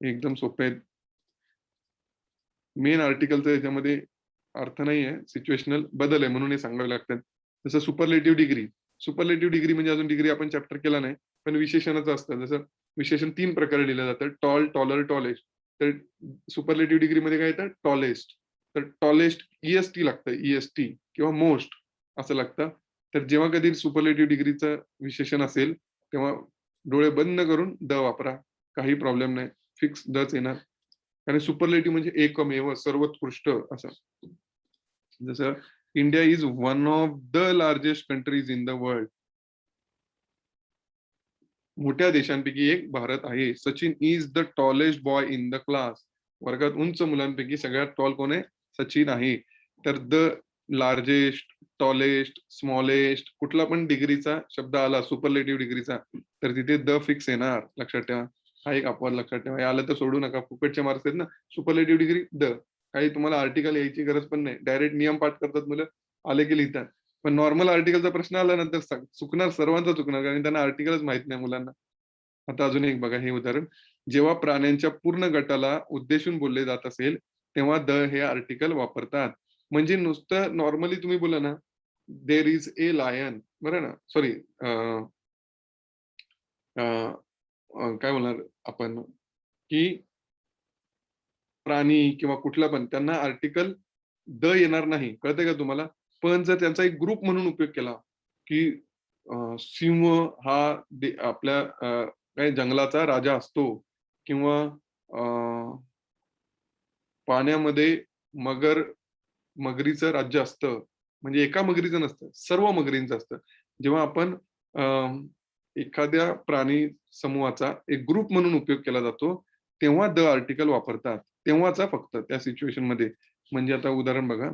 एकदम सोपे आहेत. मेन आर्टिकलचा याच्यामध्ये अर्थ नाहीये, सिच्युएशनल बदल आहे म्हणून हे सांगावे लागतात. जसं सुपरलेटिव्ह डिग्री. सुपरलेटिव्ह डिग्री म्हणजे अजून डिग्री आपण चॅप्टर केला नाही, पण विशेषणाचं असतं. जसं विशेषण 3 प्रकारे लिहिलं जातं. Tall, taller, tallest. तर सुपरलेटिव्ह डिग्रीमध्ये काय येतं? टॉलेस्ट. तर टॉलेस्ट ई-एस-टी लागतं, ई-एस-टी किंवा मोस्ट असं लागतं. तर जेव्हा कधी सुपरलेटिव्ह डिग्रीचं विशेषण असेल, तेव्हा डोळे बंद करून द वापरा. काही प्रॉब्लेम नाही. फिक्स दच येणार. आणि सुपरलेटिव्ह म्हणजे एकमेव, सर्वोत्कृष्ट असं. जसं India is one of the largest countries in the world. मोठ्या देशांपैकी एक भारत आहे. Sachin is the tallest boy in the class. वर्गात उंच मुलांपैकी सगळ्यात टॉल कोण आहे? सचिन आहे. तर द लार्जेस्ट, टॉलेस्ट, स्मॉलेस्ट कुठला पण डिग्रीचा शब्द आला सुपरलेटिव्ह डिग्रीचा, तर तिथे द फिक्स येणार. लक्षात ठेवा. हा एक अपवाद लक्षात ठेवा. हे आलं तर सोडू नका. फुकटचे मार्क्स आहेत ना. Superlative degree the. काही तुम्हाला आर्टिकल यायची गरज पण नाही. डायरेक्ट नियम पाठ करतात मुलं. आले की लिहितात. पण नॉर्मल आर्टिकलचा प्रश्न आला ना, तर चुकणार, सर्वांचा चुकणार. कारण त्यांना आर्टिकलच माहित नाही मुलांना. आता अजून एक बघा हे उदाहरण. जेव्हा प्राण्यांच्या पूर्ण गटाला उद्देशून बोलले जात असेल, तेव्हा द हे आर्टिकल वापरतात. म्हणजे नुसतं नॉर्मली तुम्ही बोला ना, देअर इज ए लायन, बरं ना? सॉरी, काय बोलणार आपण, की प्राणी किंवा कुठला पण त्यांना आर्टिकल द येणार नाही. कळतंय का तुम्हाला? पण जर त्यांचा एक ग्रुप म्हणून उपयोग केला, की सिंह हा आपल्या काय जंगलाचा राजा असतो किंवा अ, पाण्यामध्ये मगर मगरीचं राज्य असतं. म्हणजे एका मगरीचं नसतं, सर्व मगरींचं असतं. जेव्हा आपण अ, एखाद्या प्राणी समूहाचा एक ग्रुप म्हणून उपयोग केला जातो, तेव्हा द आर्टिकल वापरतात. तेव्हाचा फक्त त्या सिच्युएशनमध्ये. म्हणजे आता उदाहरण बघा.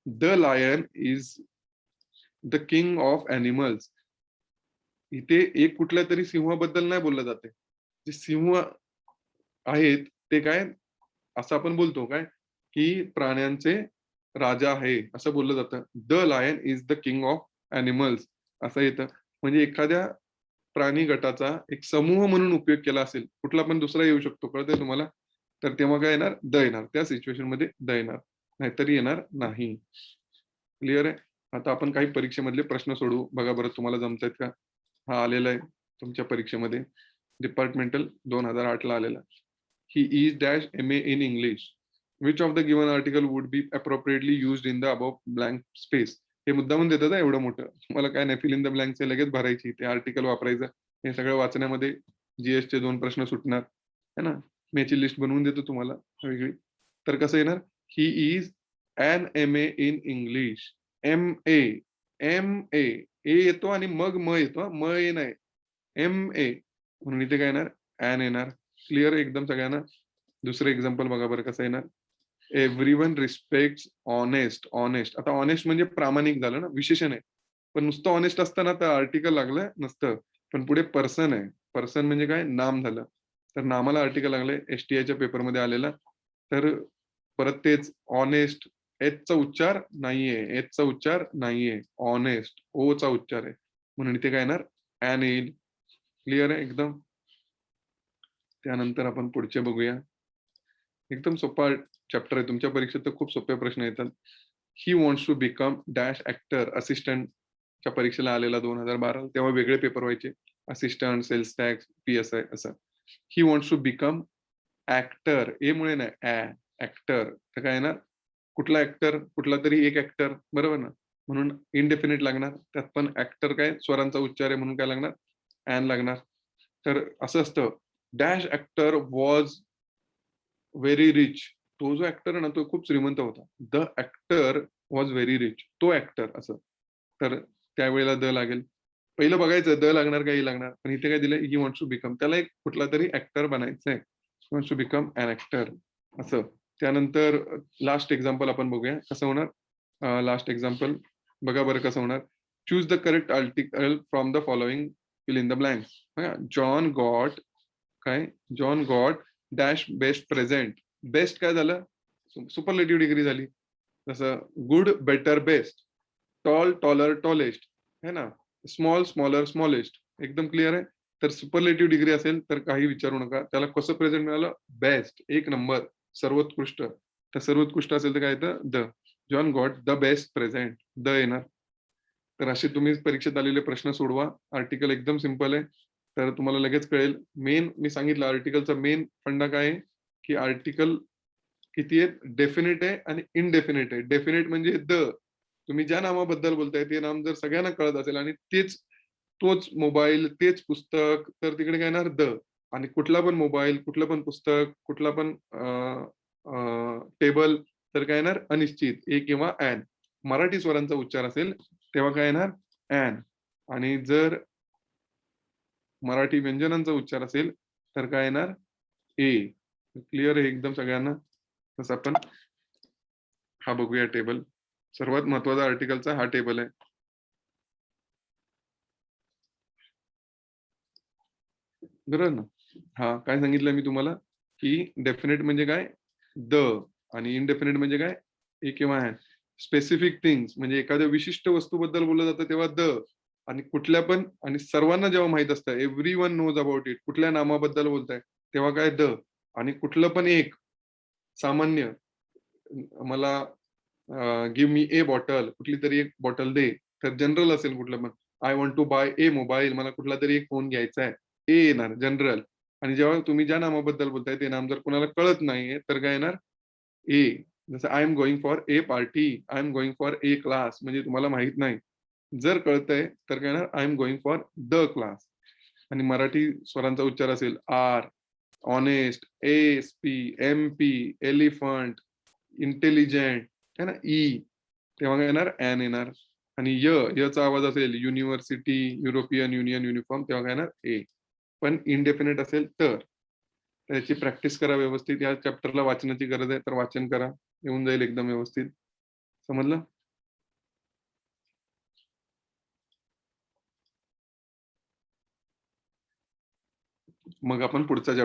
The lion is the king of animals. इथे एक कुठल्यातरी सिंहाबद्दल नाही बोललं जाते. जे सिंह आहेत ते काय असं आपण बोलतो काय, की प्राण्यांचे राजा आहे असं बोललं जातं. The lion is the king of animals असं येतं. म्हणजे एखाद्या प्राणी गटाचा एक समूह म्हणून उपयोग केला असेल, कुठला पण दुसरा येऊ शकतो. कळतंय तुम्हाला? तर तेव्हा काय येणार? द येणार. त्या सिच्युएशनमध्ये द येणार. नाहीतरी येणार नाही. क्लिअर आहे? आता आपण काही परीक्षेमधले प्रश्न सोडवू. बघा बरं तुम्हाला जमतायत का? हा आलेला आहे तुमच्या परीक्षेमध्ये. डिपार्टमेंटल 2008 ला आलेला. He is dash M A in English. Which of the given article would be appropriately used in the above blank space. हे मुद्दामून देतात एवढं मोठं. तुम्हाला काय नाही, फिल इन द ब्लँक्स लगेच भरायची. ते आर्टिकल वापरायचं. हे सगळं वाचण्यामध्ये जीएसचे 2 प्रश्न सुटणार. है ना? मी याची लिस्ट बनवून देतो तुम्हाला वेगळी. तर कसं येणार? He is an MA in English. MA. A येतो आणि मग म येतो. म ए नाही. ए म्हणून इथे काय येणार? ॲन येणार. क्लिअर एकदम सगळ्यांना? दुसरं एक्झाम्पल बघा बरं कसं येणार? Everyone respects honest. ऑनेस्ट आता ऑनेस्ट म्हणजे प्रामाणिक झालं ना, विशेषण आहे. पण नुसतं ऑनेस्ट असताना तर आर्टिकल लागलं नसतं. पण पुढे पर्सन आहे. पर्सन म्हणजे काय? नाम झालं. तर नामाला आर्टिकल लागलंय एसटीआयच्या पेपरमध्ये आलेला. तर परत तेच ऑनेस्ट एचचा उच्चार नाहीये. एचचा उच्चार नाहीये. ऑनेस्ट ओचा उच्चार आहे. म्हणून इथे काय येणार? ॲन येईल. क्लिअर आहे एकदम? त्यानंतर आपण पुढचे बघूया. एकदम सोपा चॅप्टर आहे. तुमच्या परीक्षेत तर खूप सोपे प्रश्न येतात. He wants to become dash actor असिस्टंटच्या परीक्षेला आलेला 2012 तेव्हा वेगळे पेपर व्हायचे. असिस्टंट, सेल्स टॅक्स, पी-एस-आय असं. He wants to become actor. A मुळे नाही, ॲक्टर. तर काय येणार? कुठला ॲक्टर? कुठला तरी एक ॲक्टर, बरोबर ना? म्हणून इनडेफिनिट लागणार. त्यात पण ॲक्टर काय स्वरांचा उच्चार आहे म्हणून काय लागणार? ॲन लागणार. तर असं असतं, dash actor was very rich. तो जो ॲक्टर आहे ना, तो खूप श्रीमंत होता. The actor was very rich. तो ॲक्टर असं. तर त्यावेळेला द लागेल. पहिलं बघायचं द लागणार का ई लागणार. पण इथे काय दिलंय? He wants to become. त्याला एक कुठलातरी ॲक्टर बनायचंय. Wants to become an actor असं. त्यानंतर लास्ट एक्झाम्पल आपण बघूया कसं होणार. लास्ट एक्झाम्पल बघा बरं कसं होणार. Choose the correct article from the following, fill in the blanks. बघा, जॉन गॉट काय? John got dash best present. Best काय झालं? सुपरलेटिव्ह डिग्री झाली. जसं good, better, best. Tall, taller, tallest. है ना? Small, smaller, smallest. एकदम क्लिअर आहे? तर सुपरलेटिव्ह डिग्री असेल तर काही विचारू नका. त्याला कसं प्रेझेंट मिळालं? बेस्ट, एक नंबर, सर्वोत्कृष्ट. तर सर्वोत्कृष्ट असेल तर काय येतं? The. John got the best present. The येणार. तर असे तुम्ही परीक्षेत आलेले प्रश्न सोडवा. आर्टिकल एकदम सिंपल आहे. तर तुम्हाला लगेच कळेल. मेन मी सांगितलं आर्टिकलचा मेन फंडा काय आहे, की आर्टिकल किती आहेत? डेफिनिट आहे आणि इनडेफिनिट आहे. डेफिनिट म्हणजे द. तुम्ही ज्या नामाबद्दल बोलताय ते नाम जर सगळ्यांना कळत असेल आणि तोच मोबाईल, तेच पुस्तक, तर तिकडे काय येणार? द. आणि कुठला पण मोबाईल, कुठलं पण पुस्तक, कुठला पण टेबल, तर काय येणार? अनिश्चित, ए किंवा ॲन. मराठी स्वरांचा उच्चार असेल तेव्हा काय येणार? ॲन. आणि जर मराठी व्यंजनांचा उच्चार असेल तर काय येणार? ए. क्लिअर आहे एकदम सगळ्यांना? तसं आपण हा बघूया टेबल. सर्वात महत्वाचा आर्टिकलचा हा टेबल आहे. बरोबर ना? हा काय सांगितलं मी तुम्हाला, की डेफिनेट म्हणजे काय? द. आणि इनडेफिनिट म्हणजे काय? ए किंवा ॲन. स्पेसिफिक थिंग्स म्हणजे एखाद्या विशिष्ट वस्तूबद्दल बोललं जातं तेव्हा द. आणि कुठल्या पण आणि सर्वांना जेव्हा माहीत असतं, एव्हरीवन नोज अबाउट इट. कुठल्या नामाबद्दल बोलताय तेव्हा काय? द. आणि कुठलं पण एक सामान्य मला गिव्ह मी ए बॉटल, कुठली तरी एक बॉटल दे. तर जनरल असेल कुठलं पण. I want to buy a mobile, मला कुठला तरी एक फोन घ्यायचा आहे. ए येणार जनरल. आणि जेव्हा तुम्ही ज्या नामाबद्दल बोलताय ते नाम जर कोणाला कळत नाहीये तर काय येणार? ए. जसं I am going for a party, I am going for a class म्हणजे तुम्हाला माहित नाही. जर कळतंय तर काय येणार? I am going for the class. आणि मराठी स्वरांचा उच्चार असेल R, honest, S P, M P, elephant, intelligent, है ना? ई. तेव्हा काय येणार? ॲन येणार. आणि यचा आवाज असेल युनिव्हर्सिटी, युरोपियन युनियन, युनिफॉर्म तेव्हा काय येणार? ए. पण इनडेफिनिट असेल तर. त्याची प्रॅक्टिस करा व्यवस्थित. या चॅप्टरला वाचनाची गरज आहे तर वाचन करा. येऊन जाईल एकदम व्यवस्थित. समजलं? मग आपण पुढचा